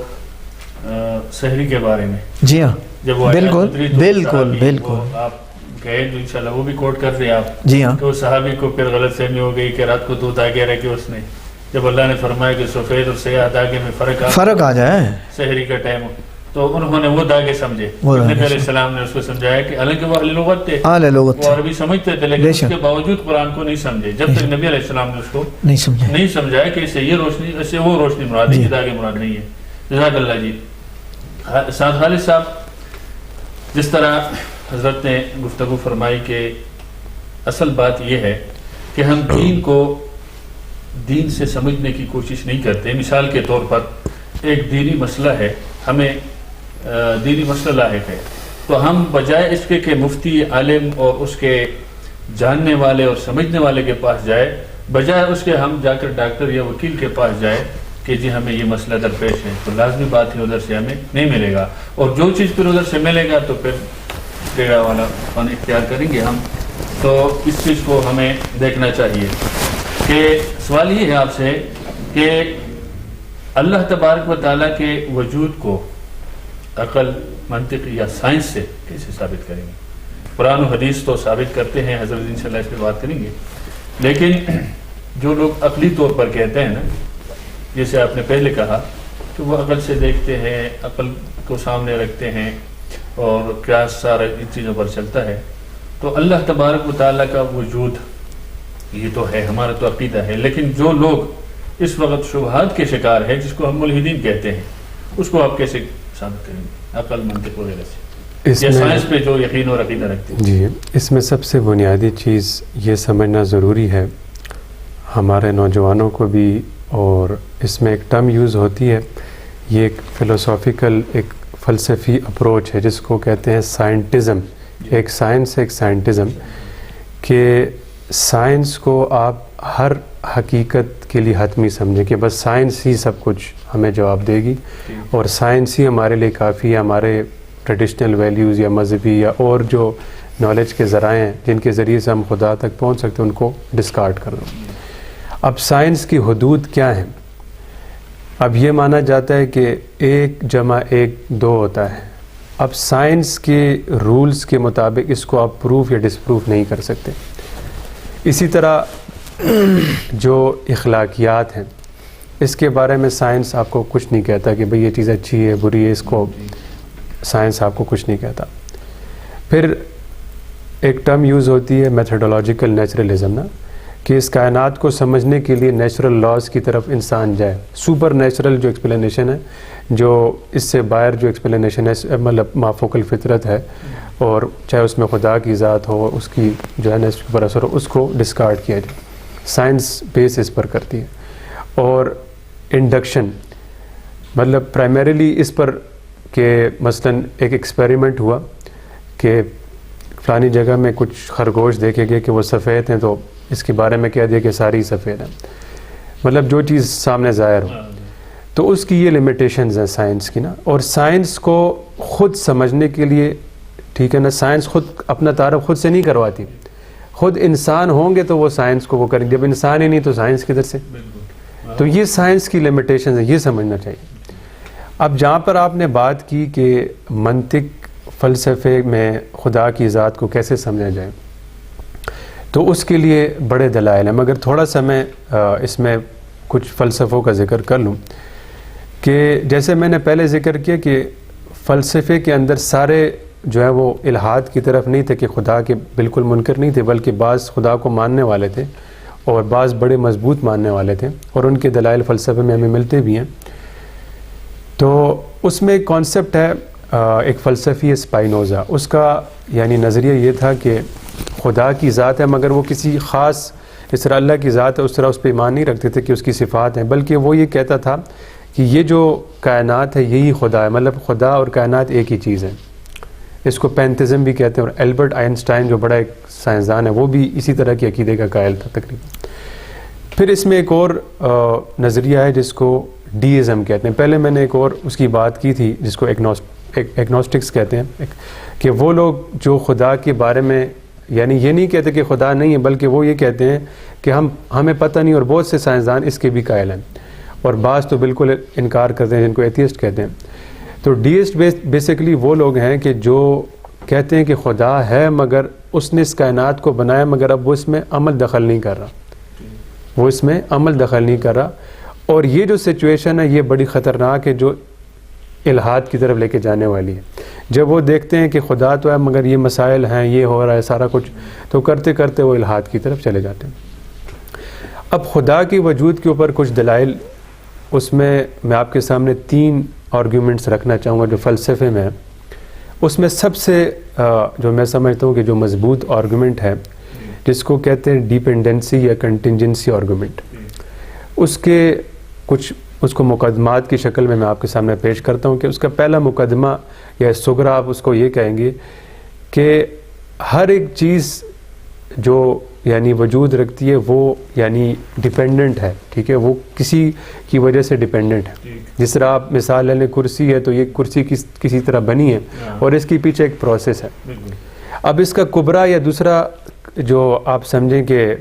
سحری کے بارے میں، جی ہاں، جب وہ بالکل بالکل بالکل، وہ آپ گئے تو انشاءاللہ وہ بھی کوٹ کر رہے آپ، جی ہاں، کہ وہ صحابی کو پھر غلط فہمی ہو گئی کہ رات کو دودھ آگے رہ کے اس نے، جب اللہ نے فرمایا کہ سفید اور سیاہ داغے میں فرق آ جائے، سحری کا ٹائم، تو انہوں نے وہ داغے سمجھے۔ نبی علیہ السلام نے اس کو سمجھایا کہ حالانکہ وہ اہل لغت تھے، وہ عربی سمجھتے تھے، لیکن اس کے باوجود قرآن کو نہیں سمجھے جب تک نبی علیہ السلام نے اس کو نہیں سمجھایا کہ اسے یہ روشنی، اسے وہ روشنی مراد ہے، یہ داغے مراد نہیں ہے۔ جزاک اللہ جی۔ سعد خالد صاحب، جس طرح حضرت نے گفتگو فرمائی کہ اصل بات یہ ہے کہ ہم دین کو دین سے سمجھنے کی کوشش نہیں کرتے۔ مثال کے طور پر ایک دینی مسئلہ ہے، ہمیں دینی مسئلہ لاحق ہے، تو ہم بجائے اس کے کہ مفتی عالم اور اس کے جاننے والے اور سمجھنے والے کے پاس جائے، بجائے اس کے ہم جا کر ڈاکٹر یا وکیل کے پاس جائے کہ جی ہمیں یہ مسئلہ درپیش ہے، تو لازمی بات ہے ادھر سے ہمیں نہیں ملے گا، اور جو چیز پھر ادھر سے ملے گا تو پھر ٹیڑھا والا فن اختیار کریں گے ہم۔ تو اس چیز کو ہمیں دیکھنا چاہیے کہ سوال یہ ہے آپ سے کہ اللہ تبارک و تعالیٰ کے وجود کو عقل، منطق یا سائنس سے کیسے ثابت کریں گے؟ قرآن و حدیث تو ثابت کرتے ہیں، حضرت انشاءاللہ اس پہ بات کریں گے، لیکن جو لوگ عقلی طور پر کہتے ہیں نا، جیسے آپ نے پہلے کہا کہ وہ عقل سے دیکھتے ہیں، عقل کو سامنے رکھتے ہیں اور قیاس سارا ان چیزوں پر چلتا ہے، تو اللہ تبارک و تعالیٰ کا وجود یہ تو ہے، ہمارا تو عقیدہ ہے، لیکن جو لوگ اس وقت شبہات کے شکار ہے، جس کو ہم ملحدین کہتے ہیں، اس کو آپ کیسے ثابت کریں گے عقل، منطق وغیرہ سے، یا سائنس پہ جو یقین اور عقیدہ رکھتے ہیں؟ جی، اس میں سب سے بنیادی چیز یہ سمجھنا ضروری ہے ہمارے نوجوانوں کو بھی، اور اس میں ایک ٹرم یوز ہوتی ہے، یہ ایک فلسافیکل، ایک فلسفی اپروچ ہے جس کو کہتے ہیں سائنٹزم، ایک سائنس، ایک سائنٹزم، کہ سائنس کو آپ ہر حقیقت کے لیے حتمی سمجھیں کہ بس سائنس ہی سب کچھ ہمیں جواب دے گی، اور سائنس ہی ہمارے لیے کافی ہے، ہمارے ٹریڈیشنل ویلیوز یا مذہبی یا اور جو نالج کے ذرائع ہیں جن کے ذریعے سے ہم خدا تک پہنچ سکتے ہیں ان کو ڈسکارڈ کر دو۔ اب سائنس کی حدود کیا ہیں؟ اب یہ مانا جاتا ہے کہ 1+1=2 ہوتا ہے۔ اب سائنس کے رولز کے مطابق اس کو آپ پروف یا ڈس پروف نہیں کر سکتے۔ اسی طرح جو اخلاقیات ہیں، اس کے بارے میں سائنس آپ کو کچھ نہیں کہتا کہ بھئی یہ چیز اچھی ہے بری ہے، اس کو سائنس آپ کو کچھ نہیں کہتا۔ پھر ایک ٹرم یوز ہوتی ہے میتھڈولوجیکل نیچرلزم نا، کہ اس کائنات کو سمجھنے کے لیے نیچرل لاز کی طرف انسان جائے، سپر نیچرل جو ایکسپلینیشن ہے، جو اس سے باہر جو ایکسپلینیشن ہے مطلب مافوق الفطرت ہے، اور چاہے اس میں خدا کی ذات ہو، اس کی جو ہے نا اس پر اثر ہو، اس کو ڈسکارڈ کیا جائے۔ سائنس بیس اس پر کرتی ہے۔ اور انڈکشن مطلب پرائمریلی اس پر کہ مثلاً ایک ایکسپیریمنٹ ہوا کہ فلانی جگہ میں کچھ خرگوش دیکھے گئے کہ وہ سفید ہیں، تو اس کے بارے میں کہہ دیا کہ ساری سفید ہیں، مطلب جو چیز سامنے ظاہر ہو۔ تو اس کی یہ لمیٹیشنز ہیں سائنس کی نا، اور سائنس کو خود سمجھنے کے لیے، ٹھیک ہے نا، سائنس خود اپنا تعارف خود سے نہیں کرواتی، خود انسان ہوں گے تو وہ سائنس کو وہ کریں گے، جب انسان ہی نہیں تو سائنس کدھر سے؟ تو یہ سائنس کی لمیٹیشنز ہیں، یہ سمجھنا چاہیے۔ اب جہاں پر آپ نے بات کی کہ منطق فلسفے میں خدا کی ذات کو کیسے سمجھا جائے، تو اس کے لیے بڑے دلائل ہیں، مگر تھوڑا سا میں اس میں کچھ فلسفوں کا ذکر کر لوں کہ جیسے میں نے پہلے ذکر کیا کہ فلسفے کے اندر سارے جو ہے وہ الہاد کی طرف نہیں تھے کہ خدا کے بالکل منکر نہیں تھے، بلکہ بعض خدا کو ماننے والے تھے اور بعض بڑے مضبوط ماننے والے تھے، اور ان کے دلائل فلسفے میں ہمیں ملتے بھی ہیں۔ تو اس میں ایک کانسیپٹ ہے ایک فلسفی اسپائنوزا، اس کا یعنی نظریہ یہ تھا کہ خدا کی ذات ہے مگر وہ کسی خاص، جس طرح اللہ کی ذات ہے اس طرح اس پہ ایمان نہیں رکھتے تھے کہ اس کی صفات ہیں، بلکہ وہ یہ کہتا تھا کہ یہ جو کائنات ہے یہی خدا ہے، مطلب خدا اور کائنات ایک ہی چیز ہے. اس کو پینتھزم بھی کہتے ہیں. اور البرٹ آئنسٹائن جو بڑا ایک سائنسدان ہے وہ بھی اسی طرح کے عقیدے کا قائل تھا تقریباً. پھر اس میں ایک اور نظریہ ہے جس کو ڈیزم کہتے ہیں. پہلے میں نے ایک اور اس کی بات کی تھی جس کو ایگنوسٹکس کہتے ہیں، کہ وہ لوگ جو خدا کے بارے میں یعنی یہ نہیں کہتے کہ خدا نہیں ہے، بلکہ وہ یہ کہتے ہیں کہ ہمیں پتہ نہیں، اور بہت سے سائنسدان اس کے بھی قائل ہیں، اور بعض تو بالکل انکار کرتے ہیں جن کو ایتھیسٹ کہتے ہیں. تو ڈیسٹ بیسیکلی وہ لوگ ہیں کہ جو کہتے ہیں کہ خدا ہے مگر اس نے اس کائنات کو بنایا مگر اب وہ اس میں عمل دخل نہیں کر رہا، اور یہ جو سچویشن ہے یہ بڑی خطرناک ہے جو الحاد کی طرف لے کے جانے والی ہے. جب وہ دیکھتے ہیں کہ خدا تو ہے مگر یہ مسائل ہیں، یہ ہو رہا ہے سارا کچھ، تو کرتے کرتے وہ الحاد کی طرف چلے جاتے ہیں. اب خدا کے وجود کے اوپر کچھ دلائل، اس میں میں آپ کے سامنے 3 آرگیومنٹس رکھنا چاہوں گا جو فلسفے میں ہے. اس میں سب سے جو میں سمجھتا ہوں کہ جو مضبوط آرگیومنٹ ہے جس کو کہتے ہیں ڈیپینڈنسی یا کنٹینجنسی آرگیومنٹ، اس کو مقدمات کی شکل میں آپ کے سامنے پیش کرتا ہوں. کہ اس کا پہلا مقدمہ یا سغرا آپ اس کو یہ کہیں گے کہ ہر ایک چیز جو یعنی وجود رکھتی ہے وہ یعنی ڈیپینڈنٹ ہے، ٹھیک ہے، وہ کسی کی وجہ سے ڈیپینڈنٹ ہے. جس طرح آپ مثال لے لیں کرسی ہے، تو یہ کرسی کسی طرح بنی ہے اور اس کے پیچھے ایک پروسیس ہے. اب اس کا کبرا یا دوسرا جو آپ سمجھیں کہ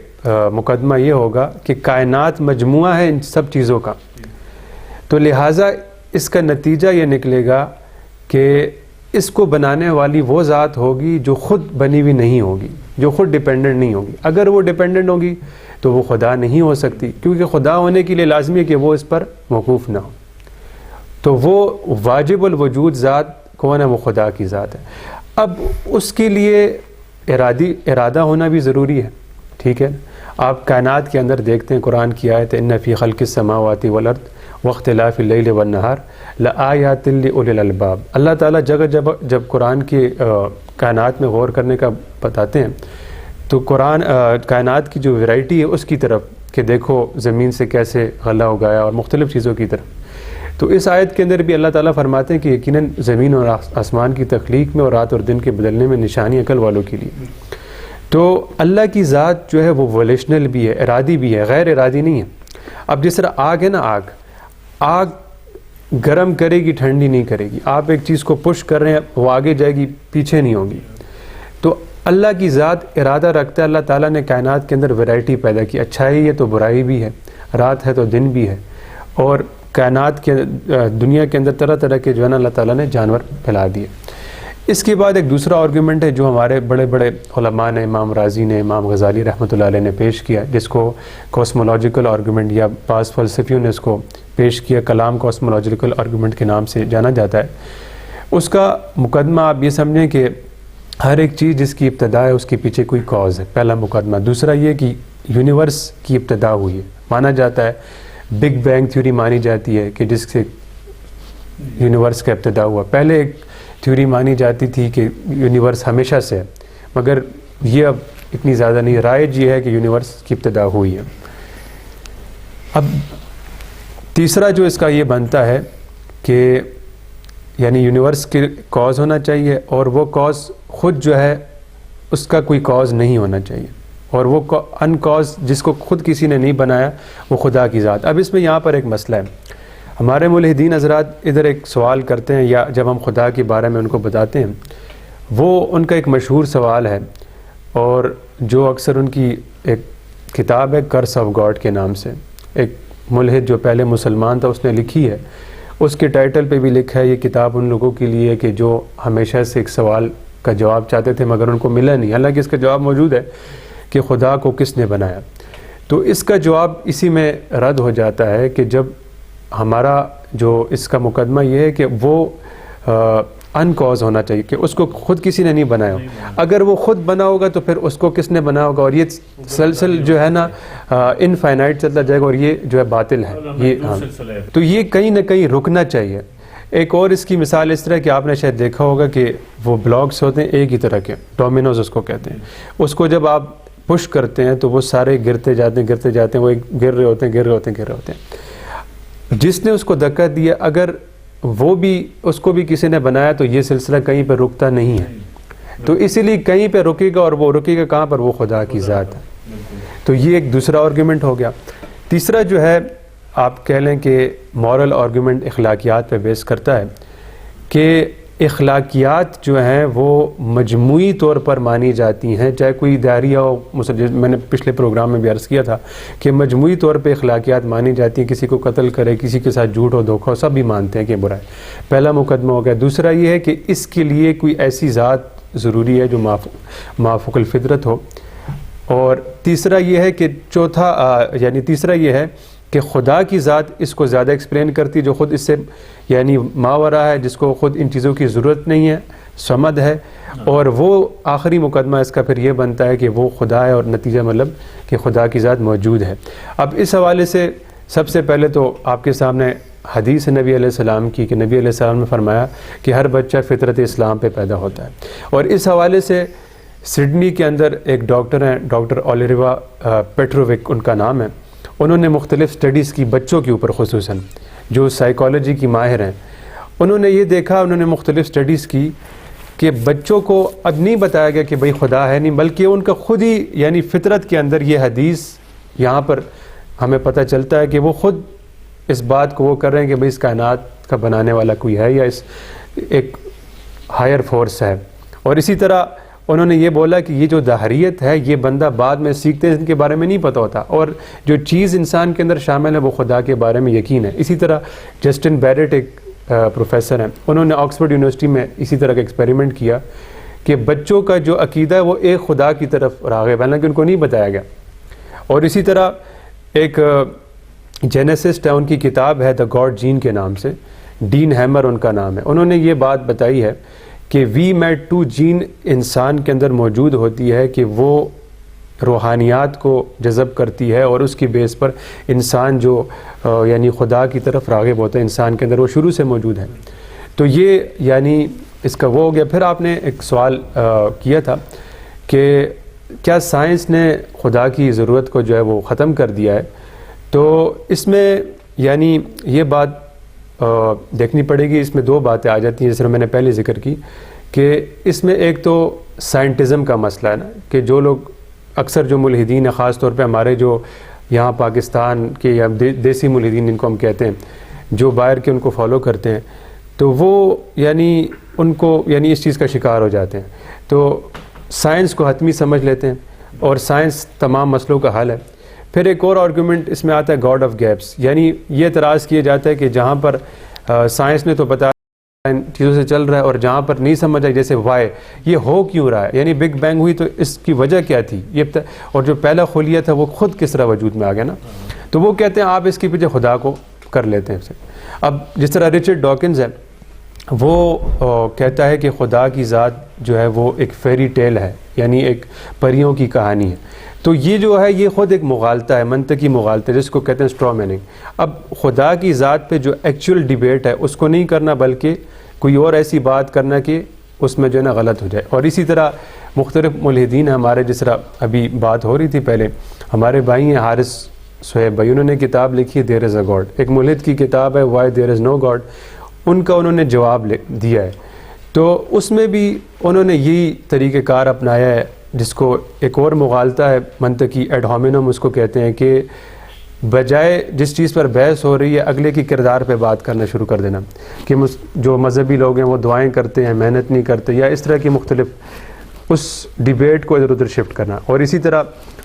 مقدمہ یہ ہوگا کہ کائنات مجموعہ ہے ان سب چیزوں کا، تو لہٰذا اس کا نتیجہ یہ نکلے گا کہ اس کو بنانے والی وہ ذات ہوگی جو خود بنی ہوئی نہیں ہوگی، جو خود ڈیپینڈنٹ نہیں ہوگی. اگر وہ ڈیپینڈنٹ ہوگی تو وہ خدا نہیں ہو سکتی، کیونکہ خدا ہونے کے لیے لازمی ہے کہ وہ اس پر موقوف نہ ہو. تو وہ واجب الوجود ذات کون ہے؟ وہ خدا کی ذات ہے. اب اس کے لیے ارادہ ہونا بھی ضروری ہے، ٹھیک ہے. آپ کائنات کے اندر دیکھتے ہیں قرآن کی آیت ان فی خلق السماوات والارض واختلاف اللیل والنہار لآیات لأولی الالباب. اللہ تعالیٰ جب قرآن کی کائنات میں غور کرنے کا بتاتے ہیں تو کائنات کی جو ویرائٹی ہے اس کی طرف کہ دیکھو زمین سے کیسے غلہ اگایا اور مختلف چیزوں کی طرف. تو اس آیت کے اندر بھی اللہ تعالیٰ فرماتے ہیں کہ یقیناً زمین اور آسمان کی تخلیق میں اور رات اور دن کے بدلنے میں نشانی عقل والوں کے لیے. تو اللہ کی ذات جو ہے وہ ولیشنل بھی ہے، ارادی بھی ہے، غیر ارادی نہیں ہے. اب جس طرح آگ ہے نا، آگ گرم کرے گی ٹھنڈی نہیں کرے گی. آپ ایک چیز کو پش کر رہے ہیں وہ آگے جائے گی پیچھے نہیں ہوگی. تو اللہ کی ذات ارادہ رکھتا ہے. اللہ تعالیٰ نے کائنات کے اندر ویرائٹی پیدا کی، اچھائی ہے تو برائی بھی ہے، رات ہے تو دن بھی ہے، اور کائنات کے دنیا کے اندر طرح طرح کے جو ہے نا اللہ تعالیٰ نے جانور پھیلا دیے. اس کے بعد ایک دوسرا آرگیومنٹ ہے جو ہمارے بڑے بڑے علماء نے، امام رازی نے، امام غزالی رحمۃ اللہ علیہ نے پیش کیا، جس کو کاسمولوجیکل آرگیومنٹ یا بعض فلسفیوں نے اس کو پیش کیا، کلام کاسمولوجیکل آرگیومنٹ کے نام سے جانا جاتا ہے. اس کا مقدمہ آپ یہ سمجھیں کہ ہر ایک چیز جس کی ابتدا ہے اس کے پیچھے کوئی کاز ہے، پہلا مقدمہ. دوسرا یہ کہ یونیورس کی ابتدا ہوئی ہے، مانا جاتا ہے بگ بینگ تھیوری مانی جاتی ہے کہ جس سے یونیورس کا ابتدا ہوا. پہلے ایک تھیوری مانی جاتی تھی کہ یونیورس ہمیشہ سے ہے، مگر یہ اب اتنی زیادہ نہیں. رائج یہ ہے کہ یونیورس کی ابتدا ہوئی ہے. اب تیسرا جو اس کا یہ بنتا ہے کہ یعنی یونیورس کے کاز ہونا چاہیے، اور وہ کاز خود جو ہے اس کا کوئی کاز نہیں ہونا چاہیے، اور وہ ان کاز جس کو خود کسی نے نہیں بنایا وہ خدا کی ذات. اب اس میں یہاں پر ایک مسئلہ ہے. ہمارے ملحدین حضرات ادھر ایک سوال کرتے ہیں، یا جب ہم خدا کے بارے میں ان کو بتاتے ہیں، وہ ان کا ایک مشہور سوال ہے، اور جو اکثر ان کی ایک کتاب ہے کرس آف گاڈ کے نام سے، ایک ملحد جو پہلے مسلمان تھا اس نے لکھی ہے. اس کے ٹائٹل پہ بھی لکھا ہے یہ کتاب ان لوگوں کے لیے کہ جو ہمیشہ سے ایک سوال کا جواب چاہتے تھے مگر ان کو ملا نہیں. حالانکہ اس کا جواب موجود ہے کہ خدا کو کس نے بنایا. تو اس کا جواب اسی میں رد ہو جاتا ہے کہ جب ہمارا جو اس کا مقدمہ یہ ہے کہ وہ ان کاز ہونا چاہیے، کہ اس کو خود کسی نے نہیں بنایا. اگر وہ خود بنا ہوگا تو پھر اس کو کس نے بنا ہوگا، اور یہ سلسل جو ہے نا انفائنائٹ چلتا جائے گا، اور یہ جو ہے باطل ہے. یہ تو یہ کہیں نہ کہیں رکنا چاہیے. ایک اور اس کی مثال اس طرح کہ آپ نے شاید دیکھا ہوگا کہ وہ بلاکس ہوتے ہیں ایک ہی طرح کے، ڈومینوز اس کو کہتے ہیں، اس کو جب آپ پش کرتے ہیں تو وہ سارے گرتے جاتے ہیں، وہ گر رہے ہوتے ہیں. جس نے اس کو دھکا دیا اگر وہ بھی اس کو بھی کسی نے بنایا تو یہ سلسلہ کہیں پہ رکتا نہیں ہے. تو اسی لیے کہیں پہ رکے گا، اور وہ رکے گا کہاں پر؟ وہ خدا کی ذات ہے. تو یہ ایک دوسرا آرگیومنٹ ہو گیا. تیسرا جو ہے آپ کہہ لیں کہ مورل آرگیومنٹ اخلاقیات پہ بیس کرتا ہے کہ اخلاقیات جو ہیں وہ مجموعی طور پر مانی جاتی ہیں، چاہے کوئی داعیہ ہو. میں نے پچھلے پروگرام میں بھی عرض کیا تھا کہ مجموعی طور پہ اخلاقیات مانی جاتی ہیں. کسی کو قتل کرے، کسی کے ساتھ جھوٹ ہو، دھوکہ ہو، سب بھی مانتے ہیں کہ برا ہے. پہلا مقدمہ ہو گیا. دوسرا یہ ہے کہ اس کے لیے کوئی ایسی ذات ضروری ہے جو مافوق الفطرت ہو. اور تیسرا یہ ہے کہ تیسرا یہ ہے کہ خدا کی ذات اس کو زیادہ ایکسپلین کرتی، جو خود اس سے یعنی ماورا ہے، جس کو خود ان چیزوں کی ضرورت نہیں ہے، صمد ہے. اور وہ آخری مقدمہ اس کا پھر یہ بنتا ہے کہ وہ خدا ہے، اور نتیجہ مطلب کہ خدا کی ذات موجود ہے. اب اس حوالے سے سب سے پہلے تو آپ کے سامنے حدیث نبی علیہ السلام کی کہ نبی علیہ السلام نے فرمایا کہ ہر بچہ فطرت اسلام پہ پیدا ہوتا ہے. اور اس حوالے سے سڈنی کے اندر ایک ڈاکٹر ہیں، ڈاکٹر اولیریوا پیٹرووک ان کا نام ہے. انہوں نے مختلف سٹڈیز کی بچوں کے اوپر، خصوصاً جو سائیکالوجی کی ماہر ہیں. انہوں نے یہ دیکھا، انہوں نے مختلف سٹڈیز کی کہ بچوں کو اب نہیں بتایا گیا کہ بھئی خدا ہے نہیں، بلکہ ان کا خود ہی یعنی فطرت کے اندر یہ حدیث یہاں پر ہمیں پتہ چلتا ہے کہ وہ خود اس بات کو وہ کر رہے ہیں کہ بھئی اس کائنات کا بنانے والا کوئی ہے یا اس ایک ہائر فورس ہے. اور اسی طرح انہوں نے یہ بولا کہ یہ جو دہریت ہے یہ بندہ بعد میں سیکھتے ہیں، ان کے بارے میں نہیں پتہ ہوتا، اور جو چیز انسان کے اندر شامل ہے وہ خدا کے بارے میں یقین ہے. اسی طرح جسٹن بیرٹ ایک پروفیسر ہیں، انہوں نے آکسفورڈ یونیورسٹی میں اسی طرح کا ایکسپیریمنٹ کیا کہ بچوں کا جو عقیدہ ہے وہ ایک خدا کی طرف راغب ہے، حالانکہ ان کو نہیں بتایا گیا. اور اسی طرح ایک جینیسسٹ ہے، ان کی کتاب ہے دا گاڈ جین کے نام سے، ڈین ہیمر ان کا نام ہے. انہوں نے یہ بات بتائی ہے کہ وی میڈ ٹو جین انسان کے اندر موجود ہوتی ہے کہ وہ روحانیات کو جذب کرتی ہے، اور اس کی بیس پر انسان جو یعنی خدا کی طرف راغب ہوتا ہے انسان کے اندر، وہ شروع سے موجود ہے. تو یہ یعنی اس کا وہ ہو گیا. پھر آپ نے ایک سوال کیا تھا کہ کیا سائنس نے خدا کی ضرورت کو جو ہے وہ ختم کر دیا ہے. تو اس میں یعنی یہ بات دیکھنی پڑے گی. اس میں دو باتیں آ جاتی ہیں، جیسے میں نے پہلے ذکر کی کہ اس میں ایک تو سائنٹزم کا مسئلہ ہے نا، کہ جو لوگ اکثر جو ملحدین ہیں، خاص طور پہ ہمارے جو یہاں پاکستان کے یا دیسی ملحدین جن کو ہم کہتے ہیں، جو باہر کے ان کو فالو کرتے ہیں، تو وہ یعنی ان کو یعنی اس چیز کا شکار ہو جاتے ہیں. تو سائنس کو حتمی سمجھ لیتے ہیں اور سائنس تمام مسئلوں کا حل ہے. پھر ایک اور آرگومنٹ اس میں آتا ہے گاڈ آف گیپس، یعنی یہ اعتراض کیا جاتا ہے کہ جہاں پر سائنس نے تو بتایا ان چیزوں سے چل رہا ہے، اور جہاں پر نہیں سمجھ آئی، جیسے وائی یہ ہو کیوں رہا ہے، یعنی بگ بینگ ہوئی تو اس کی وجہ کیا تھی، یہ اور جو پہلا خلیہ تھا وہ خود کس طرح وجود میں آ گیا نا. تو وہ کہتے ہیں آپ اس کے پیچھے خدا کو کر لیتے ہیں. اب جس طرح رچرڈ ڈاکنز ہے، وہ کہتا ہے کہ خدا کی ذات جو ہے وہ ایک فیری ٹیل ہے، یعنی ایک پریوں کی کہانی ہے. تو یہ جو ہے یہ خود ایک مغالطہ ہے، منطقی مغالطہ، جس کو کہتے ہیں اسٹرا میننگ. اب خدا کی ذات پہ جو ایکچوئل ڈیبیٹ ہے اس کو نہیں کرنا، بلکہ کوئی اور ایسی بات کرنا کہ اس میں جو ہے نا غلط ہو جائے. اور اسی طرح مختلف ملحدین ہیں ہمارے، جس طرح ابھی بات ہو رہی تھی پہلے، ہمارے بھائی ہیں حارث صہیب بھائی، انہوں نے کتاب لکھی ہے دیر از اے گاڈ، ایک ملحد کی کتاب ہے why there is know God. ان کا انہوں نے جواب دیا ہے. تو اس میں بھی انہوں نے یہی طریقہ کار اپنایا ہے، جس کو ایک اور مغالطہ ہے منطقی، ایڈ ہومینم اس کو کہتے ہیں، کہ بجائے جس چیز پر بحث ہو رہی ہے اگلے کی کردار پہ بات کرنا شروع کر دینا، کہ جو مذہبی لوگ ہیں وہ دعائیں کرتے ہیں، محنت نہیں کرتے، یا اس طرح کی مختلف اس ڈیبیٹ کو ادھر ادھر شفٹ کرنا. اور اسی طرح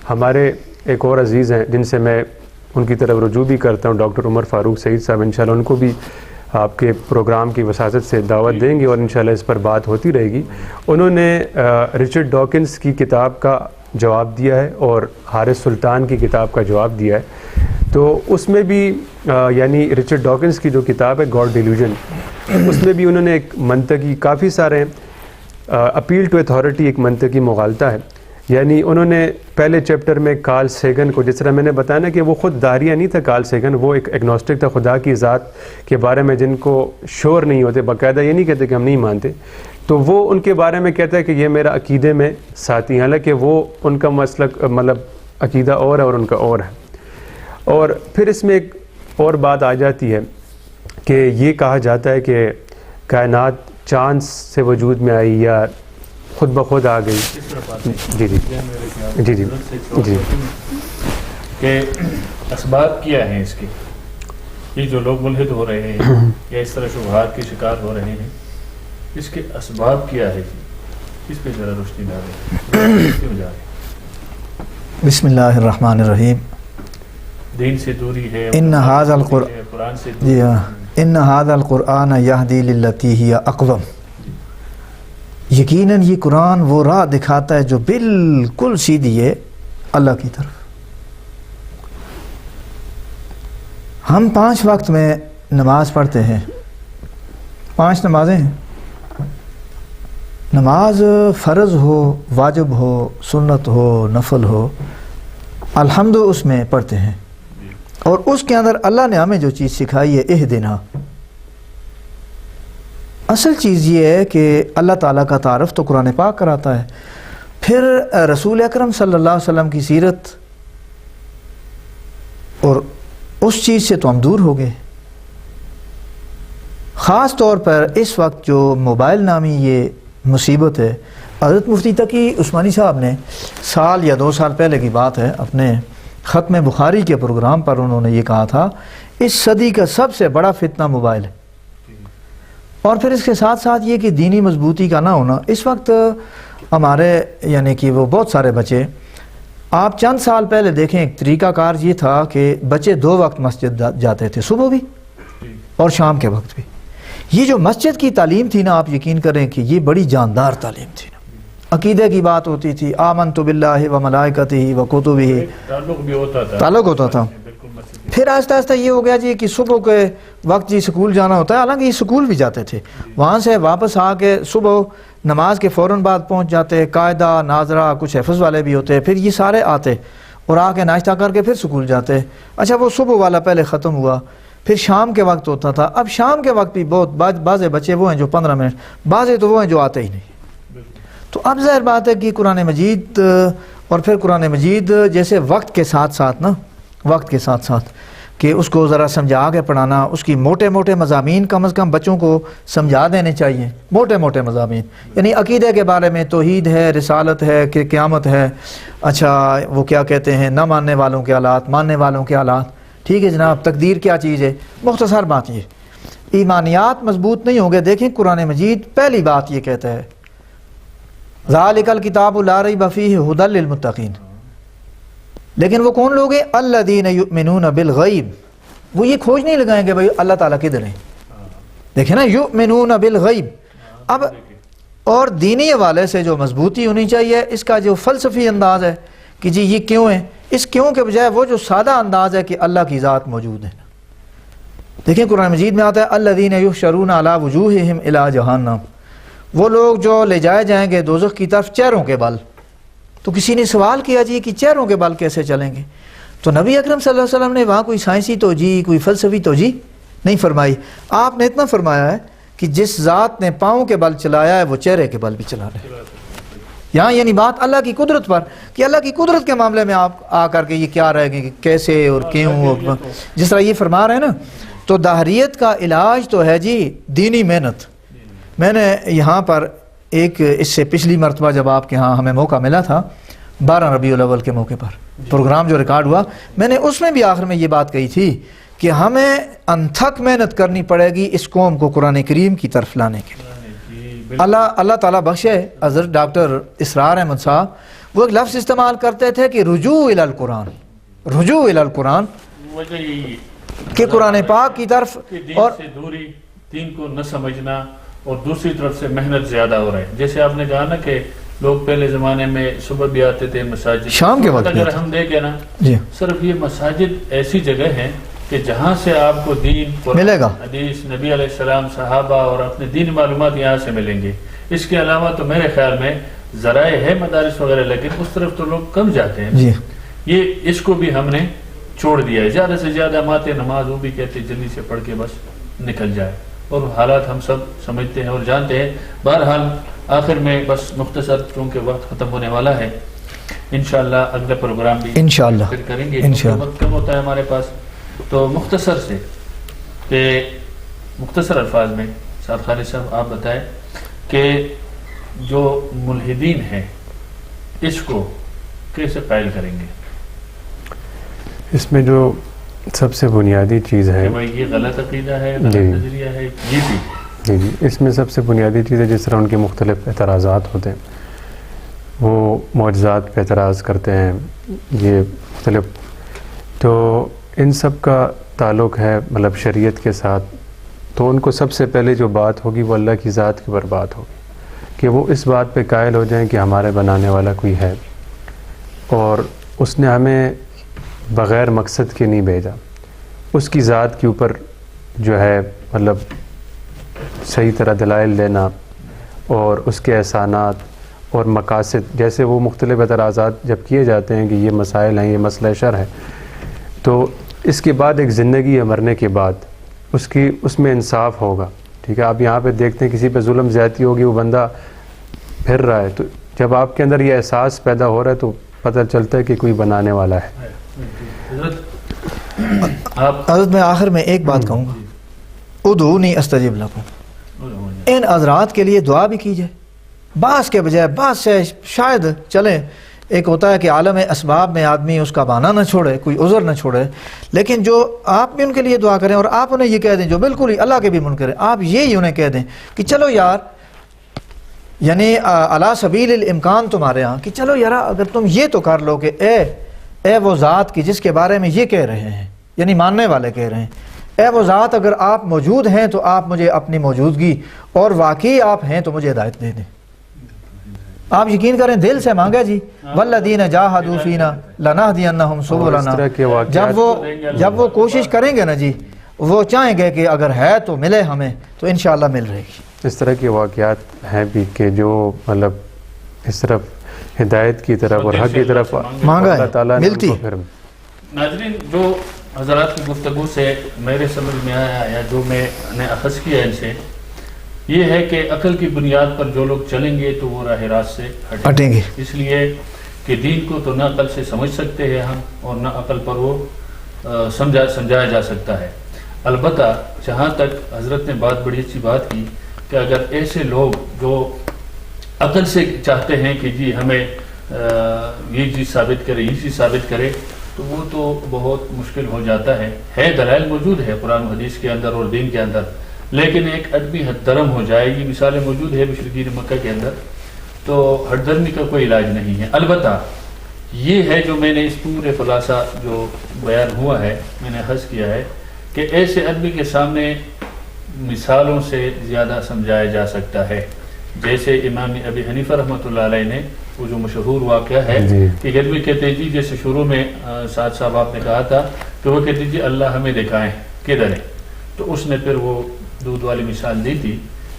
ہمارے ایک اور عزیز ہیں جن سے میں ان کی طرف رجوع بھی کرتا ہوں، ڈاکٹر عمر فاروق سعید صاحب، انشاءاللہ ان کو بھی آپ کے پروگرام کی وساطت سے دعوت دیں گے اور انشاءاللہ اس پر بات ہوتی رہے گی. انہوں نے رچرڈ ڈاکنز کی کتاب کا جواب دیا ہے اور حارث سلطان کی کتاب کا جواب دیا ہے. تو اس میں بھی یعنی رچرڈ ڈاکنز کی جو کتاب ہے گاڈ ڈیلیوژن، اس میں بھی انہوں نے ایک منطقی، کافی سارے اپیل ٹو اتھارٹی ایک منطقی مغالطہ ہے، یعنی انہوں نے پہلے چیپٹر میں کارل سیگن کو، جس طرح میں نے بتایا نا کہ وہ خود داریہ نہیں تھا کارل سیگن، وہ ایک ایگنوسٹک تھا خدا کی ذات کے بارے میں جن کو شور نہیں ہوتے، باقاعدہ یہ نہیں کہتے کہ ہم نہیں مانتے، تو وہ ان کے بارے میں کہتا ہے کہ یہ میرا عقیدے میں ساتھی، حالانکہ وہ ان کا مسلک مطلب عقیدہ اور ہے اور ان کا اور ہے۔ اور پھر اس میں ایک اور بات آ جاتی ہے کہ یہ کہا جاتا ہے کہ کائنات چاند سے وجود میں آئی یا خود بخود آ گئی۔ جی جی جی جی جی کہ اسباب کیا ہیں اس کے، یہ جو لوگ ملحد ہو رہے ہیں یا اس طرح شبہات کے شکار ہو رہے ہیں، اس کے اسباب کیا ہے جی، اس پہ ذرا روشنی ڈالیں، کیوں جا رہے ہیں؟ بسم اللہ الرحمن الرحیم۔ دین سے دوری ہے، ان ھذا القرآن، قرآن سے دوری جی ہاں، ہے۔ ان ھذا القرآن یہدی للتی ہی اقوم، یقیناً یہ قرآن وہ راہ دکھاتا ہے جو بالکل سیدھی ہے اللہ کی طرف۔ ہم 5 وقت میں نماز پڑھتے ہیں، 5 نمازیں ہیں، نماز فرض ہو، واجب ہو، سنت ہو، نفل ہو، الحمد اس میں پڑھتے ہیں، اور اس کے اندر اللہ نے ہمیں جو چیز سکھائی ہے اہدنا، اصل چیز یہ ہے کہ اللہ تعالیٰ کا تعارف تو قرآن پاک کراتا ہے، پھر رسول اکرم صلی اللہ علیہ وسلم کی سیرت، اور اس چیز سے تو ہم دور ہو گئے۔ خاص طور پر اس وقت جو موبائل نامی یہ مصیبت ہے، حضرت مفتی تقی عثمانی صاحب نے سال یا 2 سال پہلے کی بات ہے، اپنے ختم بخاری کے پروگرام پر انہوں نے یہ کہا تھا، اس صدی کا سب سے بڑا فتنہ موبائل ہے۔ اور پھر اس کے ساتھ ساتھ یہ کہ دینی مضبوطی کا نہ ہونا۔ اس وقت ہمارے یعنی کہ وہ بہت سارے بچے، آپ چند سال پہلے دیکھیں ایک طریقہ کار یہ تھا کہ بچے 2 وقت مسجد جاتے تھے، صبح بھی اور شام کے وقت بھی۔ یہ جو مسجد کی تعلیم تھی نا، آپ یقین کریں کہ یہ بڑی جاندار تعلیم تھی نا، عقیدے کی بات ہوتی تھی، آمنت باللہ و ملائکتہ و کتبہ، تعلق بھی ہوتا تھا، تعلق ہوتا تھا۔ پھر آہستہ آہستہ یہ ہو گیا جی کہ صبح کے وقت جی سکول جانا ہوتا ہے، حالانکہ یہ سکول بھی جاتے تھے، وہاں سے واپس آ کے صبح نماز کے فوراً بعد پہنچ جاتے، قاعدہ ناظرہ کچھ حفظ والے بھی ہوتے، پھر یہ سارے آتے اور آ کے ناشتہ کر کے پھر سکول جاتے۔ اچھا وہ صبح والا پہلے ختم ہوا، پھر شام کے وقت ہوتا تھا۔ اب شام کے وقت بھی بہت بعض بچے وہ ہیں جو 15 منٹ، بعض تو وہ ہیں جو آتے ہی نہیں۔ تو اب ظاہر بات ہے کہ قرآن مجید، اور پھر قرآن مجید جیسے وقت کے ساتھ ساتھ نا، وقت کے ساتھ ساتھ کہ اس کو ذرا سمجھا کے پڑھانا، اس کی موٹے موٹے مضامین کم از کم بچوں کو سمجھا دینے چاہیے، موٹے موٹے مضامین، یعنی عقیدے کے بارے میں توحید ہے، رسالت ہے کہ قیامت ہے، اچھا وہ کیا کہتے ہیں نہ ماننے والوں کے حالات، ماننے والوں کے حالات، ٹھیک ہے جناب، تقدیر کیا چیز ہے، مختصر بات یہ۔ ایمانیات مضبوط نہیں ہوں گے، دیکھیں قرآن مجید پہلی بات یہ کہتا ہے ذالک الکتاب لا ریب فیہ ھدی للمتقین، لیکن وہ کون لوگ ہیں؟ الذین یؤمنون بالغیب، وہ یہ کھوج نہیں لگائیں گے بھائی اللہ تعالیٰ کدھر ہیں، دیکھیں نا، یؤمنون بالغیب۔ اب اور دینی حوالے سے جو مضبوطی ہونی چاہیے، اس کا جو فلسفی انداز ہے کہ جی یہ کیوں ہے، اس کیوں کے بجائے وہ جو سادہ انداز ہے کہ اللہ کی ذات موجود ہے۔ دیکھیں قرآن مجید میں آتا ہے الذین یحشرون علی وجوہہم الی جہنم، وہ لوگ جو لے جائے جائیں گے دوزخ کی طرف چہروں کے بل۔ تو کسی نے سوال کیا جی کہ چہروں کے بل کیسے چلیں گے؟ تو نبی اکرم صلی اللہ علیہ وسلم نے وہاں کوئی سائنسی توجیہ، کوئی فلسفی توجیہ نہیں فرمائی، آپ نے اتنا فرمایا ہے کہ جس ذات نے پاؤں کے بل چلایا ہے وہ چہرے کے بل بھی چلا رہے ہیں۔ یہاں یعنی بات اللہ کی قدرت پر، کہ اللہ کی قدرت کے معاملے میں آپ آ کر کے یہ کیا رہے گے کہ کیسے اور کیوں، جس طرح یہ فرما رہے ہیں نا۔ تو دہریت کا علاج تو ہے جی دینی محنت۔ میں نے یہاں پر ایک اس سے پچھلی مرتبہ جب آپ کے ہاں ہمیں موقع ملا تھا 12 ربیع الاول کے موقع پر پروگرام جو ریکارڈ ہوا، میں نے اس میں بھی آخر میں یہ بات کہی تھی کہ ہمیں انتھک محنت کرنی پڑے گی اس قوم کو قرآن کریم کی طرف لانے کے لیے۔ اللہ تعالیٰ بخشے حضرت ڈاکٹر اسرار احمد صاحب وہ ایک لفظ استعمال کرتے تھے کہ رجوع الی القرآن، رجوع الی القرآن، کہ قرآن پاک کی طرف، اور دین سے دوری، دین کو نہ سمجھنا، اور دوسری طرف سے محنت زیادہ ہو رہا ہے۔ جیسے آپ نے کہا نا کہ لوگ پہلے زمانے میں صبح بھی آتے تھے مساجد، شام کے وقت اگر ہم دیکھیں نا، صرف یہ مساجد ایسی جگہ ہیں کہ جہاں سے آپ کو دین، ملے گا، حدیث، نبی علیہ السلام، صحابہ اور اپنے دین معلومات یہاں سے ملیں گے۔ اس کے علاوہ تو میرے خیال میں ذرائع ہے مدارس وغیرہ لیکن اس طرف تو لوگ کم جاتے ہیں. جی یہ اس کو بھی ہم نے چھوڑ دیا ہے. زیادہ سے زیادہ ماتے نماز وہ بھی کہتے ہیں جلدی سے پڑھ کے بس نکل جائے, اور حالات ہم سب سمجھتے ہیں اور جانتے ہیں. بہرحال آخر میں بس مختصر چونکہ وقت ختم ہونے والا ہے, انشاءاللہ اگلا پروگرام بھی انشاءاللہ پھر کریں گے, انشاءاللہ. وقت کم ہوتا ہے ہمارے پاس. تو مختصر سے کہ مختصر الفاظ میں سعد خالد صاحب آپ بتائیں کہ جو ملحدین ہیں اس کو کیسے قائل کریں گے؟ اس میں جو سب سے بنیادی چیز ہے, کہ بھائی یہ غلط عقیدہ ہے, غلط نظریہ ہے, یہ بھی جی اس میں سب سے بنیادی چیز ہے, جس طرح ان کے مختلف اعتراضات ہوتے ہیں, وہ معجزات پہ اعتراض کرتے ہیں, یہ مختلف, تو ان سب کا تعلق ہے مطلب شریعت کے ساتھ. تو ان کو سب سے پہلے جو بات ہوگی وہ اللہ کی ذات کے اوپر بات ہوگی, کہ وہ اس بات پہ قائل ہو جائیں کہ ہمارے بنانے والا کوئی ہے اور اس نے ہمیں بغیر مقصد کے نہیں بھیجا. اس کی ذات کے اوپر جو ہے مطلب صحیح طرح دلائل دینا اور اس کے احسانات اور مقاصد, جیسے وہ مختلف اعتراضات جب کیے جاتے ہیں کہ یہ مسائل ہیں, یہ مسئلہ شر ہے, تو اس کے بعد ایک زندگی ہے مرنے کے بعد, اس میں انصاف ہوگا. ٹھیک ہے, آپ یہاں پہ دیکھتے ہیں کسی پہ ظلم زیادتی ہوگی, وہ بندہ پھر رہا ہے, تو جب آپ کے اندر یہ احساس پیدا ہو رہا ہے تو پتہ چلتا ہے کہ کوئی بنانے والا ہے. حضرت میں آخر میں ایک بات کہوں گا, ادعونی استجب لکم, ان حضرات کے لیے دعا بھی کیجئے. بعض کے بجائے بعض سے شاید چلیں, ایک ہوتا ہے کہ عالم اسباب میں آدمی اس کا بہانہ نہ چھوڑے, کوئی عذر نہ چھوڑے, لیکن جو آپ بھی ان کے لیے دعا کریں اور آپ انہیں یہ کہہ دیں جو بالکل ہی اللہ کے بھی منکر ہیں, آپ یہی انہیں کہہ دیں کہ چلو یار, یعنی علی سبیل الامکان تمہارے ہاں, کہ چلو یار اگر تم یہ تو کر لو کہ اے وہ ذات کی جس کے بارے میں یہ کہہ رہے ہیں, یعنی ماننے والے کہہ رہے ہیں, اے وہ ذات اگر آپ موجود ہیں تو آپ مجھے اپنی موجودگی, اور واقعی آپ ہیں تو مجھے ہدایت دے دیں. آپ یقین کریں, دل سے مانگا جی, والذین جاہدوا فینا لنہدینہم سبلنا. جب وہ کوشش کریں گے نا جی, وہ چاہیں گے کہ اگر ہے تو ملے ہمیں, تو انشاءاللہ مل رہے گی. اس طرح کے واقعات ہیں بھی کہ جو مطلب اس طرف ہدایت کی طرف اور حق کی طرف مانگا اللہ تعالیٰ ہے, ملتی. ناظرین, جو حضرات کی گفتگو سے میرے سمجھ میں آیا یا جو میں نے اخذ کیا ان سے, یہ ہے کہ عقل کی بنیاد پر جو لوگ چلیں گے تو وہ راہ راست سے ہٹیں گے. اس لیے کہ دین کو تو نہ عقل سے سمجھ سکتے ہیں ہم, اور نہ عقل پر وہ سمجھایا جا سکتا ہے. البتہ جہاں تک حضرت نے بڑی اچھی بات کی کہ اگر ایسے لوگ جو عقل سے چاہتے ہیں کہ جی ہمیں یہ چیز ثابت کرے, یہ چیز ثابت کرے, تو وہ تو بہت مشکل ہو جاتا ہے. دلائل موجود ہے قرآن و حدیث کے اندر اور دین کے اندر, لیکن ایک آدمی حد درم ہو جائے, یہ مثالیں موجود ہے مشرکین مکہ کے اندر, تو حد درمی کا کوئی علاج نہیں ہے. البتہ یہ ہے جو میں نے اس پورے خلاصہ جو بیان ہوا ہے میں نے حذف کیا ہے کہ ایسے آدمی کے سامنے مثالوں سے زیادہ سمجھایا جا سکتا ہے. جیسے امام ابی حنیفہ رحمۃ اللہ علیہ نے وہ جو مشہور واقعہ ہے کہ آدمی کہتے جی, جیسے شروع میں سعد صاحب آپ نے کہا تھا کہ وہ کہتے جی اللہ ہمیں دکھائیں کدھر ہے, تو اس نے پھر وہ دودھ والی مثال دی تھی,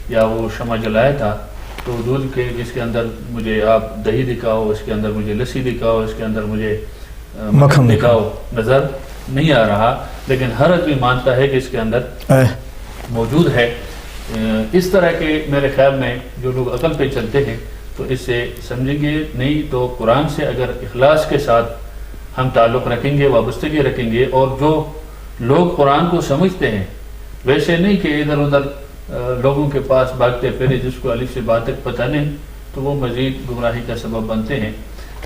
یا وہ شمع جلایا تھا, تو دودھ کے جس کے اندر مجھے آپ دہی دکھاؤ, اس کے اندر مجھے لسی دکھاؤ, اس کے اندر مجھے مکھن دکھاؤ, نظر نہیں آ رہا, لیکن ہر آدمی مانتا ہے کہ اس کے اندر موجود ہے. اس طرح کے میرے خیال میں جو لوگ عقل پہ چلتے ہیں تو اس سے سمجھیں گے نہیں, تو قرآن سے اگر اخلاص کے ساتھ ہم تعلق رکھیں گے, وابستگی رکھیں گے, اور جو لوگ قرآن کو سمجھتے ہیں ویسے نہیں کہ ادھر ادھر لوگوں کے پاس بھاگتے پھرے جس کو الف سے با تک پتہ نہیں, تو وہ مزید گمراہی کا سبب بنتے ہیں.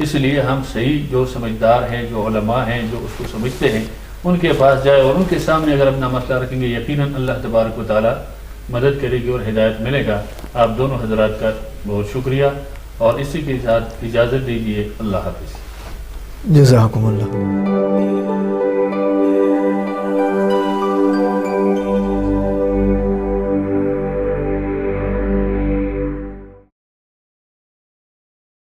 اس لیے ہم صحیح جو سمجھدار ہیں, جو علماء ہیں, جو اس کو سمجھتے ہیں, ان کے پاس جائے اور ان کے سامنے اگر اپنا مسئلہ رکھیں گے, یقیناً اللہ تبارک و تعالیٰ مدد کرے گی اور ہدایت ملے گا. آپ دونوں حضرات کا بہت شکریہ, اور اسی کے ساتھ اجازت دیجیے. اللہ حافظ. جزاکم اللہ.